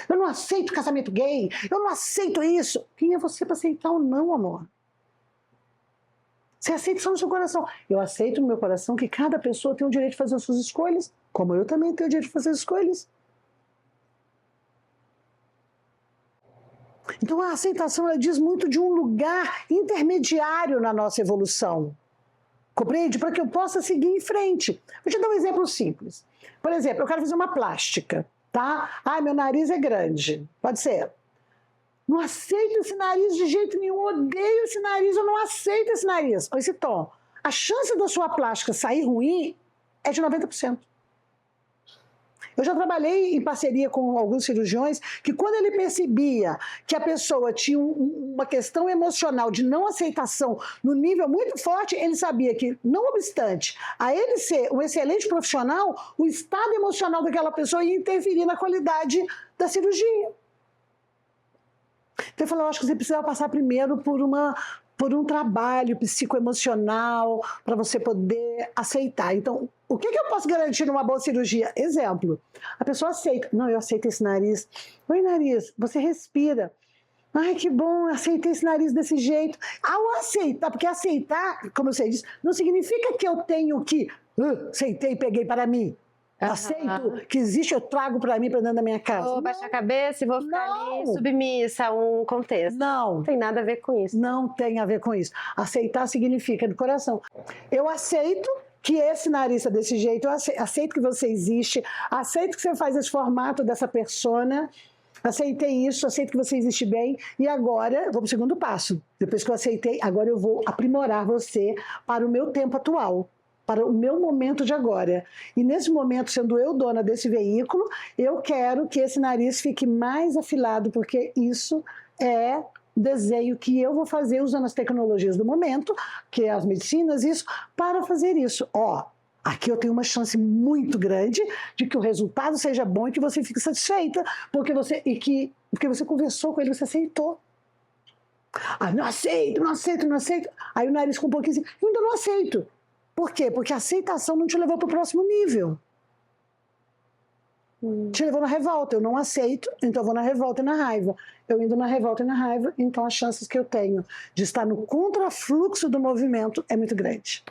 Eu não aceito casamento gay. Eu não aceito isso. Quem é você para aceitar ou não, amor? Você aceita só no seu coração. Eu aceito no meu coração que cada pessoa tem o direito de fazer as suas escolhas, como eu também tenho o direito de fazer as escolhas. Então a aceitação, ela diz muito de um lugar intermediário na nossa evolução. Compreende? Para que eu possa seguir em frente. Vou te dar um exemplo simples. Por exemplo, eu quero fazer uma plástica, tá? Meu nariz é grande. Pode ser. Não aceito esse nariz de jeito nenhum. Odeio esse nariz, eu não aceito esse nariz. Olha esse tom. A chance da sua plástica sair ruim é de 90%. Eu já trabalhei em parceria com alguns cirurgiões que quando ele percebia que a pessoa tinha uma questão emocional de não aceitação no nível muito forte, ele sabia que, não obstante a ele ser um excelente profissional, o estado emocional daquela pessoa ia interferir na qualidade da cirurgia. Então ele falou, eu acho que você precisa passar primeiro por um trabalho psicoemocional para você poder aceitar. Então, o que eu posso garantir numa boa cirurgia? Exemplo, a pessoa aceita. Não, eu aceito esse nariz. Oi, nariz, você respira. Ai, que bom, aceitei esse nariz desse jeito. Ao aceitar, porque aceitar, como você disse, não significa que eu tenho que aceitei e peguei para mim. Aceito que existe, eu trago para mim, para dentro da minha casa. Vou baixar a cabeça e vou ficar ali submissa a um contexto. Não tem nada a ver com isso. Não tem a ver com isso. Aceitar significa do coração. Eu aceito que esse nariz é desse jeito, eu aceito que você existe, aceito que você faz esse formato dessa persona, aceitei isso, aceito que você existe bem, e agora vou para o segundo passo. Depois que eu aceitei, agora eu vou aprimorar você para o meu tempo atual, para o meu momento de agora. E nesse momento, sendo eu dona desse veículo, eu quero que esse nariz fique mais afilado, porque isso é desenho que eu vou fazer usando as tecnologias do momento, que é as medicinas, isso, para fazer isso. Aqui eu tenho uma chance muito grande de que o resultado seja bom e que você fique satisfeita, porque você conversou com ele, você aceitou. Não aceito, não aceito, não aceito. Aí o nariz com um pouquinho assim, eu ainda não aceito. Por quê? Porque a aceitação não te levou para o próximo nível. Te levou na revolta. Eu não aceito, então eu vou na revolta e na raiva. Eu indo na revolta e na raiva, então as chances que eu tenho de estar no contrafluxo do movimento é muito grande.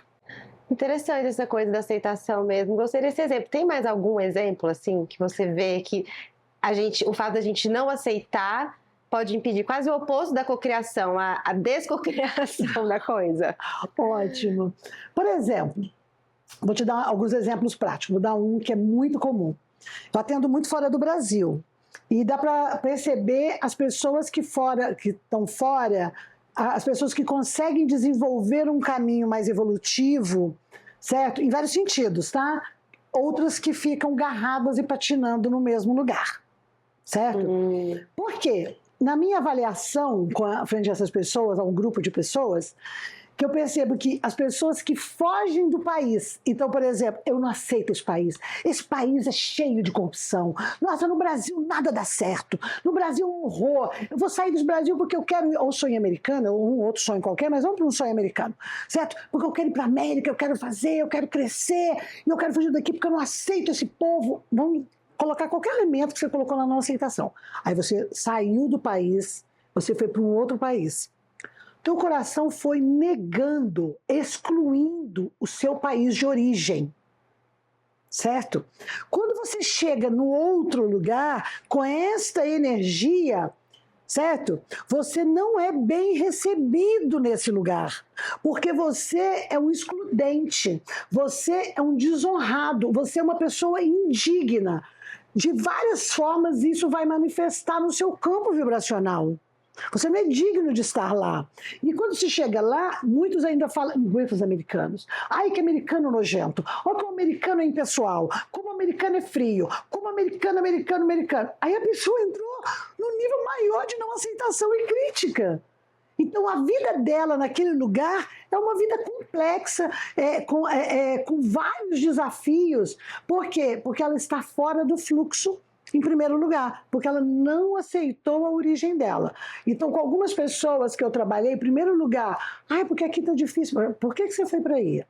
Interessante essa coisa da aceitação mesmo. Gostei desse exemplo. Tem mais algum exemplo, assim, que você vê que o fato da gente não aceitar pode impedir quase o oposto da cocriação, a descocriação da coisa? Ótimo. Por exemplo, vou te dar alguns exemplos práticos. Vou dar um que é muito comum. Eu atendo muito fora do Brasil. E dá para perceber as pessoas que estão fora, as pessoas que conseguem desenvolver um caminho mais evolutivo, certo? Em vários sentidos, tá? Outras que ficam garradas e patinando no mesmo lugar, certo? Por quê? Na minha avaliação, frente a essas pessoas, a um grupo de pessoas, que eu percebo que as pessoas que fogem do país, então, por exemplo, eu não aceito esse país é cheio de corrupção, nossa, no Brasil nada dá certo, no Brasil é um horror, eu vou sair do Brasil porque eu quero, ou sonho americano, ou um outro sonho qualquer, mas vamos para um sonho americano, certo? Porque eu quero ir para a América, eu quero fazer, eu quero crescer, e eu quero fugir daqui porque eu não aceito esse povo. Vamos colocar qualquer elemento que você colocou na não aceitação. Aí você saiu do país, você foi para um outro país. Teu coração foi negando, excluindo o seu país de origem, certo? Quando você chega no outro lugar com esta energia, certo? Você não é bem recebido nesse lugar, porque você é um excludente, você é um desonrado, você é uma pessoa indigna. De várias formas isso vai manifestar no seu campo vibracional. Você não é digno de estar lá. E quando se chega lá, muitos ainda falam, não aguento os americanos. Ai, que americano nojento. Olha como o americano é impessoal. Como o americano é frio. Como americano. Aí a pessoa entrou num nível maior de não aceitação e crítica. Então a vida dela naquele lugar é uma vida complexa, com vários desafios. Por quê? Porque ela está fora do fluxo, em primeiro lugar, porque ela não aceitou a origem dela. Então, com algumas pessoas que eu trabalhei, em primeiro lugar, porque aqui está difícil. Por que você foi para aí?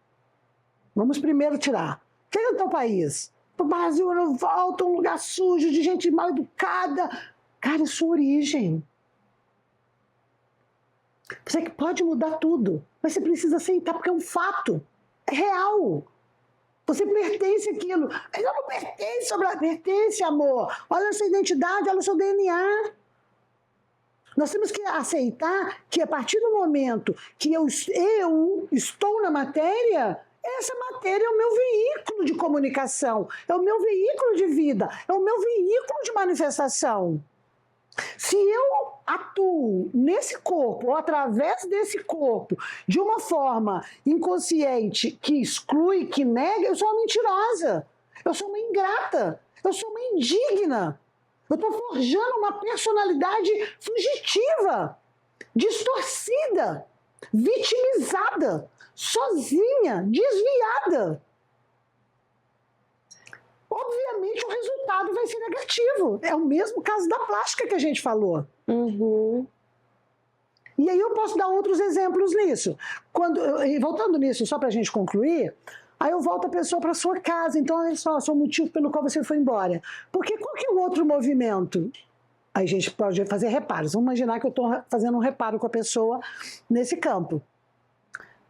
Vamos primeiro tirar. Quem é o teu país? O Brasil, eu não volto, um lugar sujo, de gente mal educada. Cara, é sua origem. Você pode mudar tudo, mas você precisa aceitar, porque é um fato. É real. Você pertence àquilo. Mas eu não pertenço, pertence, amor. Olha a sua identidade, olha o seu DNA. Nós temos que aceitar que a partir do momento que eu estou na matéria, essa matéria é o meu veículo de comunicação, é o meu veículo de vida, é o meu veículo de manifestação. Se eu atuo nesse corpo, ou através desse corpo, de uma forma inconsciente, que exclui, que nega, eu sou uma mentirosa, eu sou uma ingrata, eu sou uma indigna. Eu estou forjando uma personalidade fugitiva, distorcida, vitimizada, sozinha, desviada. Obviamente o resultado vai ser negativo. É o mesmo caso da plástica que a gente falou. E aí eu posso dar outros exemplos nisso. Voltando nisso, só para a gente concluir, aí eu volto a pessoa para sua casa. Então, olha só o motivo pelo qual você foi embora. Porque qual que é o outro movimento? Aí a gente pode fazer reparos. Vamos imaginar que eu estou fazendo um reparo com a pessoa nesse campo.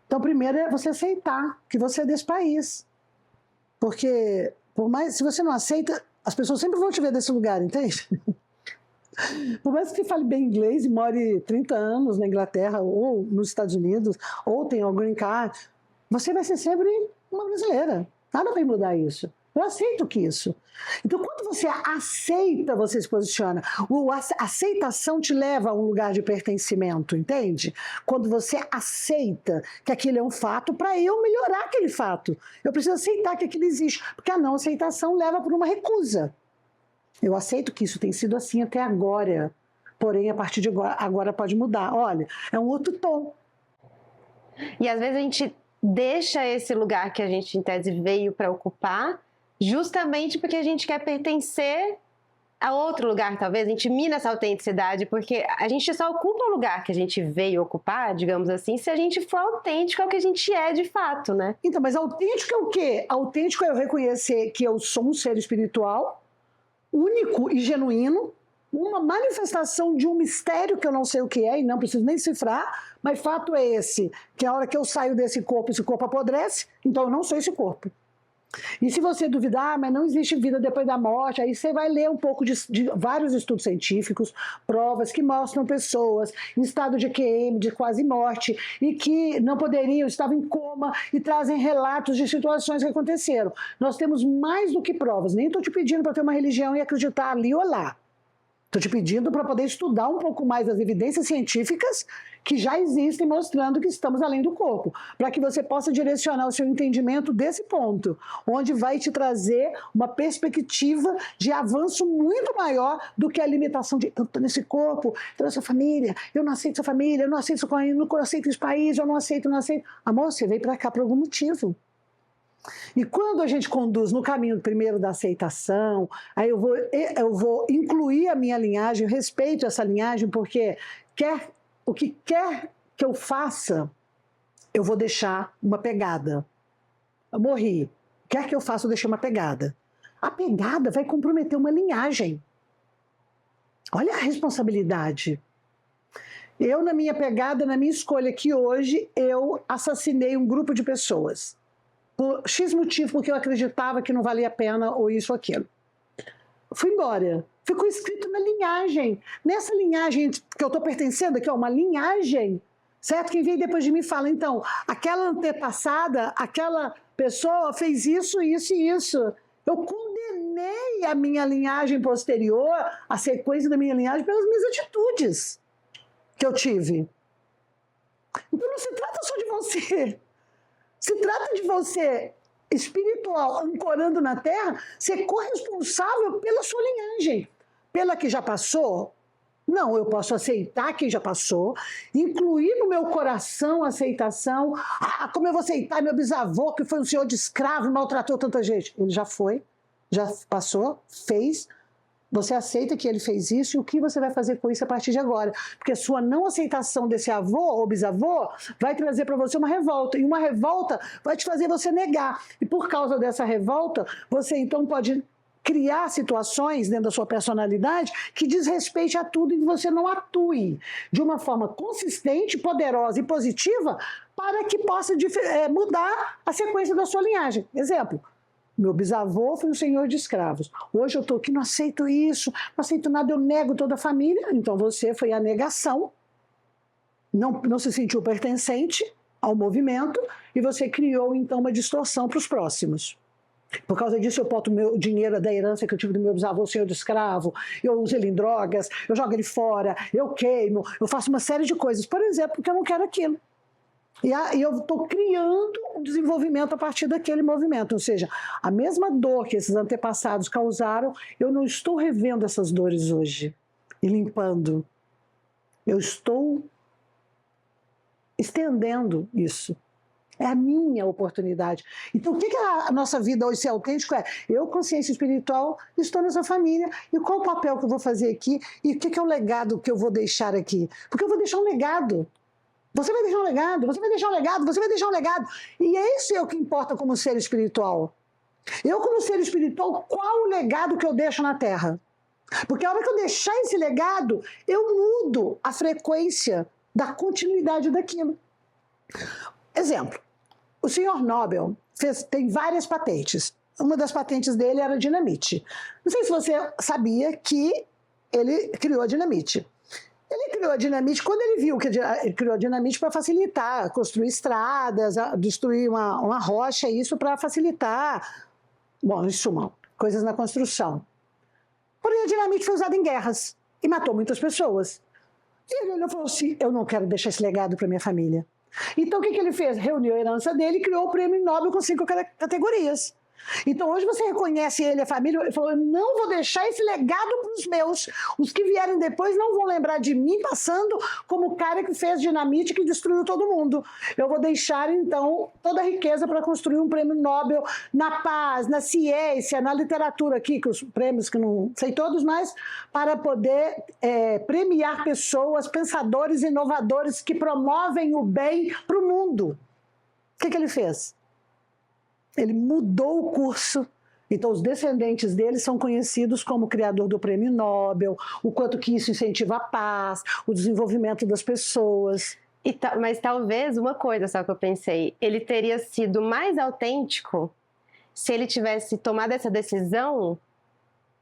Então, primeiro é você aceitar que você é desse país. Porque, se você não aceita, as pessoas sempre vão te ver desse lugar, entende? Por mais que você fale bem inglês e more 30 anos na Inglaterra ou nos Estados Unidos, ou tenha um green card, você vai ser sempre uma brasileira. Nada vai mudar isso. Eu aceito que isso. Então, quando você aceita, você se posiciona. A aceitação te leva a um lugar de pertencimento, entende? Quando você aceita que aquilo é um fato, para eu melhorar aquele fato, eu preciso aceitar que aquilo existe. Porque a não aceitação leva por uma recusa. Eu aceito que isso tem sido assim até agora. Porém, a partir de agora pode mudar. Olha, é um outro tom. E às vezes a gente deixa esse lugar que a gente, em tese, veio para ocupar, justamente porque a gente quer pertencer a outro lugar, talvez. A gente mina essa autenticidade, porque a gente só ocupa o lugar que a gente veio ocupar, digamos assim, se a gente for autêntico ao que a gente é de fato, né? Então, mas autêntico é o quê? Autêntico é eu reconhecer que eu sou um ser espiritual, único e genuíno, uma manifestação de um mistério que eu não sei o que é e não preciso nem cifrar, mas fato é esse, que a hora que eu saio desse corpo, esse corpo apodrece, então eu não sou esse corpo. E se você duvidar, mas não existe vida depois da morte, aí você vai ler um pouco de vários estudos científicos, provas que mostram pessoas em estado de QM, de quase morte, e que não poderiam, estavam em coma, e trazem relatos de situações que aconteceram. Nós temos mais do que provas, nem estou te pedindo para ter uma religião e acreditar ali ou lá. Estou te pedindo para poder estudar um pouco mais as evidências científicas que já existem mostrando que estamos além do corpo, para que você possa direcionar o seu entendimento desse ponto, onde vai te trazer uma perspectiva de avanço muito maior do que a limitação de eu estou nesse corpo, estou nessa família, eu não aceito essa família, eu não aceito esse país, eu não aceito. Amor, você veio para cá por algum motivo. E quando a gente conduz no caminho primeiro da aceitação, aí eu vou incluir a minha linhagem, eu respeito essa linhagem, porque o que quer que eu faça, eu vou deixar uma pegada. Eu morri. Quer que eu faça, eu deixei uma pegada. A pegada vai comprometer uma linhagem. Olha a responsabilidade. Eu, na minha pegada, na minha escolha aqui hoje, eu assassinei um grupo de pessoas. Por X motivo, porque eu acreditava que não valia a pena ou isso ou aquilo. Fui embora. Ficou escrito na linhagem. Nessa linhagem que eu estou pertencendo aqui, uma linhagem, certo? Quem vem depois de mim fala, então, aquela antepassada, aquela pessoa fez isso, isso e isso. Eu condenei a minha linhagem posterior, a sequência da minha linhagem, pelas minhas atitudes que eu tive. Então não se trata só de você. Se trata de você, espiritual, ancorando na Terra, ser corresponsável pela sua linhagem. Pela que já passou? Não, eu posso aceitar quem já passou, incluir no meu coração a aceitação. Ah, como eu vou aceitar meu bisavô, que foi um senhor de escravo e maltratou tanta gente? Ele já foi, já passou, fez. Você aceita que ele fez isso e o que você vai fazer com isso a partir de agora? Porque a sua não aceitação desse avô ou bisavô vai trazer para você uma revolta. E uma revolta vai te fazer você negar. E por causa dessa revolta, você então pode criar situações dentro da sua personalidade que diz respeito a tudo e que você não atue de uma forma consistente, poderosa e positiva para que possa mudar a sequência da sua linhagem. Exemplo. Meu bisavô foi um senhor de escravos. Hoje eu estou aqui, não aceito isso, não aceito nada, eu nego toda a família. Então você foi a negação, não se sentiu pertencente ao movimento e você criou então uma distorção para os próximos. Por causa disso eu boto o meu dinheiro da herança que eu tive do meu bisavô, senhor de escravo, eu uso ele em drogas, eu jogo ele fora, eu queimo, eu faço uma série de coisas, por exemplo, porque eu não quero aquilo. E eu estou criando um desenvolvimento a partir daquele movimento. Ou seja, a mesma dor que esses antepassados causaram, eu não estou revendo essas dores hoje e limpando. Eu estou estendendo isso. É a minha oportunidade. Então, o que a nossa vida hoje ser autêntico é? Eu, consciência espiritual, estou nessa família. E qual o papel que eu vou fazer aqui? E o que é o legado que eu vou deixar aqui? Porque eu vou deixar um legado. Você vai deixar um legado, você vai deixar um legado, você vai deixar um legado. E esse é o que importa como ser espiritual. Eu, como ser espiritual, qual o legado que eu deixo na Terra? Porque a hora que eu deixar esse legado, eu mudo a frequência da continuidade daquilo. Exemplo, o senhor Nobel tem várias patentes. Uma das patentes dele era dinamite. Não sei se você sabia que ele criou a dinamite. Ele criou a dinamite, quando ele viu que ele criou a dinamite para facilitar, construir estradas, destruir uma rocha, isso para facilitar, bom, em suma, coisas na construção. Porém, a dinamite foi usada em guerras e matou muitas pessoas. E ele olhou e falou assim, eu não quero deixar esse legado para minha família. Então, o que ele fez? Reuniu a herança dele e criou o Prêmio Nobel com 5 categorias. Então hoje você reconhece ele, a família, ele falou, eu não vou deixar esse legado para os meus, os que vierem depois não vão lembrar de mim passando como o cara que fez dinamite que destruiu todo mundo. Eu vou deixar então toda a riqueza para construir um prêmio Nobel na paz, na ciência, na literatura aqui, que os prêmios que não sei todos, mas para poder premiar pessoas, pensadores, inovadores que promovem o bem para o mundo. O que ele fez? Ele mudou o curso Então, os descendentes dele são conhecidos como o criador do Prêmio Nobel, o quanto que isso incentiva a paz, o desenvolvimento das pessoas. Mas talvez uma coisa só que eu pensei, ele teria sido mais autêntico se ele tivesse tomado essa decisão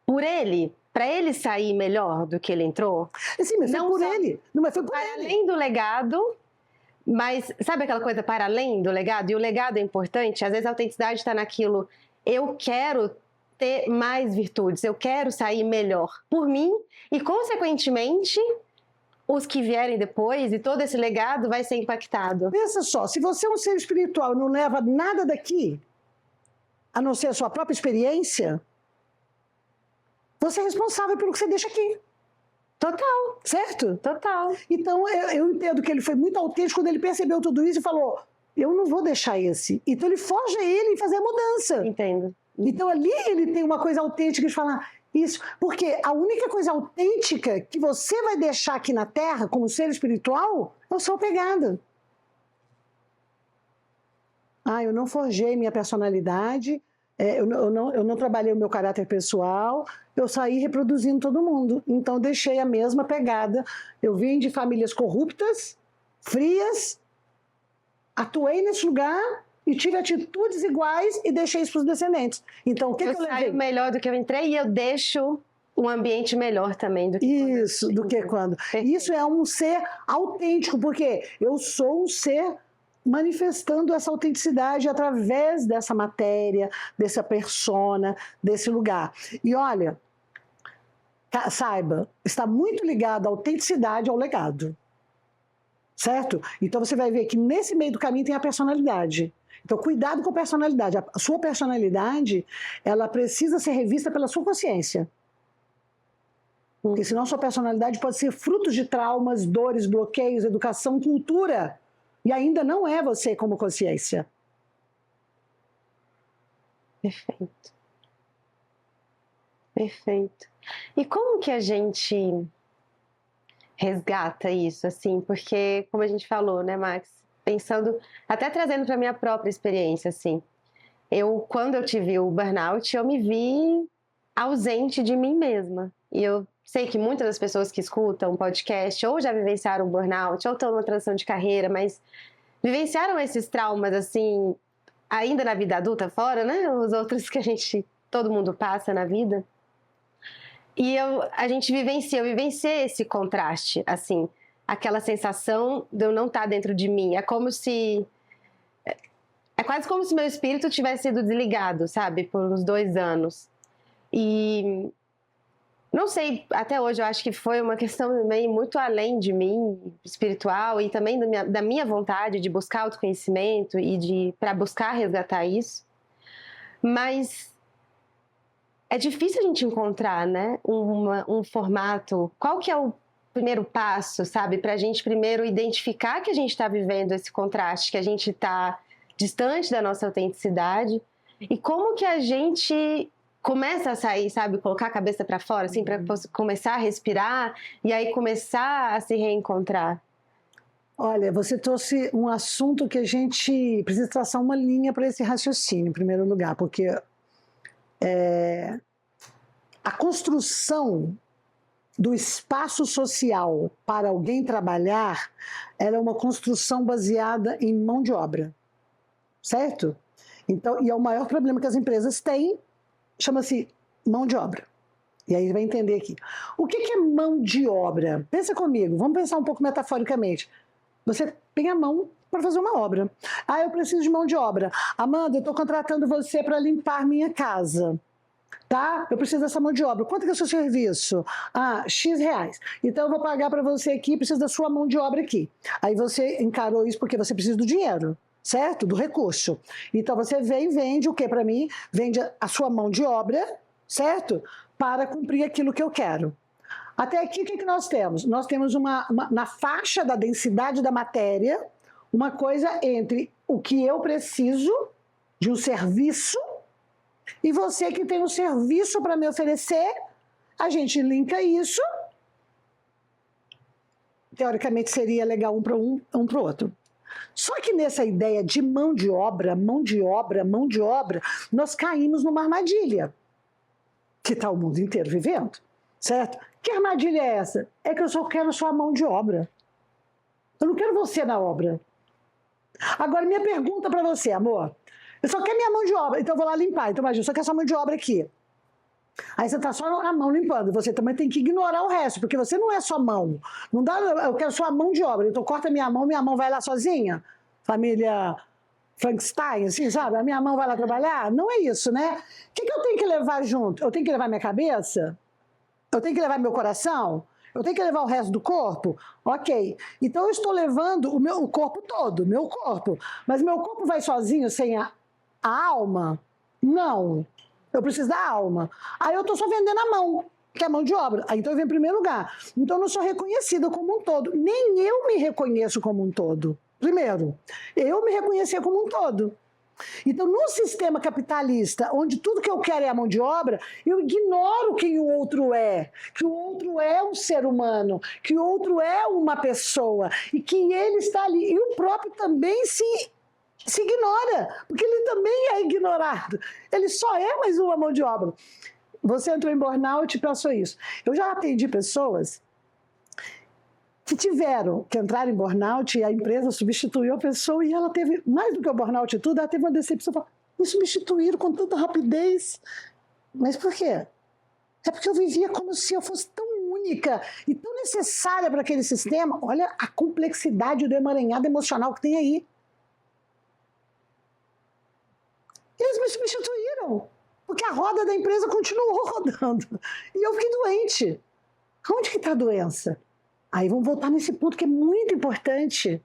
por ele, para ele sair melhor do que ele entrou. Sim, mas não foi por ele. Não, mas foi por para ele. Além do legado, mas sabe aquela coisa para além do legado? E o legado é importante, às vezes a autenticidade está naquilo, eu quero ter mais virtudes, eu quero sair melhor por mim e, consequentemente, os que vierem depois e todo esse legado vai ser impactado. Pensa só, se você é um ser espiritual e não leva nada daqui, a não ser a sua própria experiência, você é responsável pelo que você deixa aqui. Total. Certo? Total. Então, eu entendo que ele foi muito autêntico quando ele percebeu tudo isso e falou, eu não vou deixar esse. Então, ele forja ele em fazer a mudança. Entendo. Então, ali ele tem uma coisa autêntica de falar isso. Porque a única coisa autêntica que você vai deixar aqui na Terra, como ser espiritual, é o seu pegada. Eu não forjei minha personalidade, eu não trabalhei o meu caráter pessoal, eu saí reproduzindo todo mundo. Então, deixei a mesma pegada. Eu vim de famílias corruptas, frias, atuei nesse lugar e tive atitudes iguais e deixei isso para os descendentes. Então, o que eu levei? Eu saio melhor do que eu entrei e eu deixo um ambiente melhor também do que isso, do que quando. Isso é um ser autêntico, porque eu sou um ser manifestando essa autenticidade através dessa matéria, dessa persona, desse lugar. E olha, saiba, está muito ligado a autenticidade ao legado. Certo? Então você vai ver que nesse meio do caminho tem a personalidade. Então cuidado com a personalidade. A sua personalidade, ela precisa ser revista pela sua consciência. Porque senão sua personalidade pode ser fruto de traumas, dores, bloqueios, educação, cultura. E ainda não é você como consciência. Perfeito. Perfeito. E como que a gente resgata isso, assim? Porque, como a gente falou, né, Max? Pensando, até trazendo para a minha própria experiência, assim. Quando eu tive o burnout, eu me vi ausente de mim mesma. E eu sei que muitas das pessoas que escutam o podcast ou já vivenciaram burnout, ou estão numa transição de carreira, mas vivenciaram esses traumas, assim, ainda na vida adulta fora, né? Os outros que todo mundo passa na vida. E eu vivenciei esse contraste, assim, aquela sensação de eu não estar dentro de mim. É quase como se meu espírito tivesse sido desligado, sabe? Por uns 2 anos. E não sei, até hoje eu acho que foi uma questão também muito além de mim, espiritual, e também da minha vontade de buscar autoconhecimento e para buscar resgatar isso. Mas é difícil a gente encontrar, né, um formato. Qual que é o primeiro passo, sabe? Para a gente primeiro identificar que a gente está vivendo esse contraste, que a gente está distante da nossa autenticidade. E como que a gente começa a sair, sabe? Colocar a cabeça para fora, assim, para começar a respirar e aí começar a se reencontrar. Olha, você trouxe um assunto que a gente precisa traçar uma linha para esse raciocínio, em primeiro lugar, porque a construção do espaço social para alguém trabalhar era uma construção baseada em mão de obra, certo? Então, e é o maior problema que as empresas têm, chama-se mão de obra. E aí você vai entender aqui. O que é mão de obra? Pensa comigo, vamos pensar um pouco metaforicamente. Você tem a mão para fazer uma obra. Eu preciso de mão de obra. Amanda, eu estou contratando você para limpar minha casa. Tá? Eu preciso dessa mão de obra. Quanto que é o seu serviço? X reais. Então eu vou pagar para você aqui, preciso da sua mão de obra aqui. Aí você encarou isso porque você precisa do dinheiro, certo? Do recurso. Então você vem e vende o que para mim? Vende a sua mão de obra, certo? Para cumprir aquilo que eu quero. Até aqui o que nós temos? Nós temos na faixa da densidade da matéria, uma coisa entre o que eu preciso de um serviço e você que tem um serviço para me oferecer, a gente linka isso. Teoricamente seria legal um para o outro. Só que nessa ideia de mão de obra, nós caímos numa armadilha que está o mundo inteiro vivendo, certo? Que armadilha é essa? É que eu só quero sua mão de obra. Eu não quero você na obra. Agora, minha pergunta para você, amor. Eu só quero minha mão de obra, então eu vou lá limpar. Então, imagina, eu só quero sua mão de obra aqui. Aí você está só a mão limpando. Você também tem que ignorar o resto, porque você não é só mão. Não dá, eu quero sua mão de obra. Então, corta minha mão vai lá sozinha. Família Frankenstein, assim, sabe? A minha mão vai lá trabalhar. Não é isso, né? O que eu tenho que levar junto? Eu tenho que levar minha cabeça? Eu tenho que levar meu coração? Eu tenho que levar o resto do corpo? Ok. Então, eu estou levando o corpo todo, meu corpo. Mas meu corpo vai sozinho, sem a alma? Não. Eu preciso da alma. Aí eu estou só vendendo a mão, que é a mão de obra. Aí então eu venho em primeiro lugar. Então eu não sou reconhecida como um todo. Nem eu me reconheço como um todo. Primeiro, eu me reconhecia como um todo. Então, no sistema capitalista, onde tudo que eu quero é a mão de obra, eu ignoro quem o outro é. Que o outro é um ser humano, que o outro é uma pessoa, e que ele está ali. E o próprio também se ignora, porque ele também é ignorado. Ele só é mais uma mão de obra. Você entrou em burnout e passou isso. Eu já atendi pessoas que tiveram que entrar em burnout e a empresa substituiu a pessoa e ela teve, mais do que o burnout e tudo, ela teve uma decepção. Me substituíram com tanta rapidez. Mas por quê? É porque eu vivia como se eu fosse tão única e tão necessária para aquele sistema. Olha a complexidade do emaranhado emocional que tem aí. Eles me substituíram, porque a roda da empresa continuou rodando. E eu fiquei doente. Onde que está a doença? Aí vamos voltar nesse ponto que é muito importante.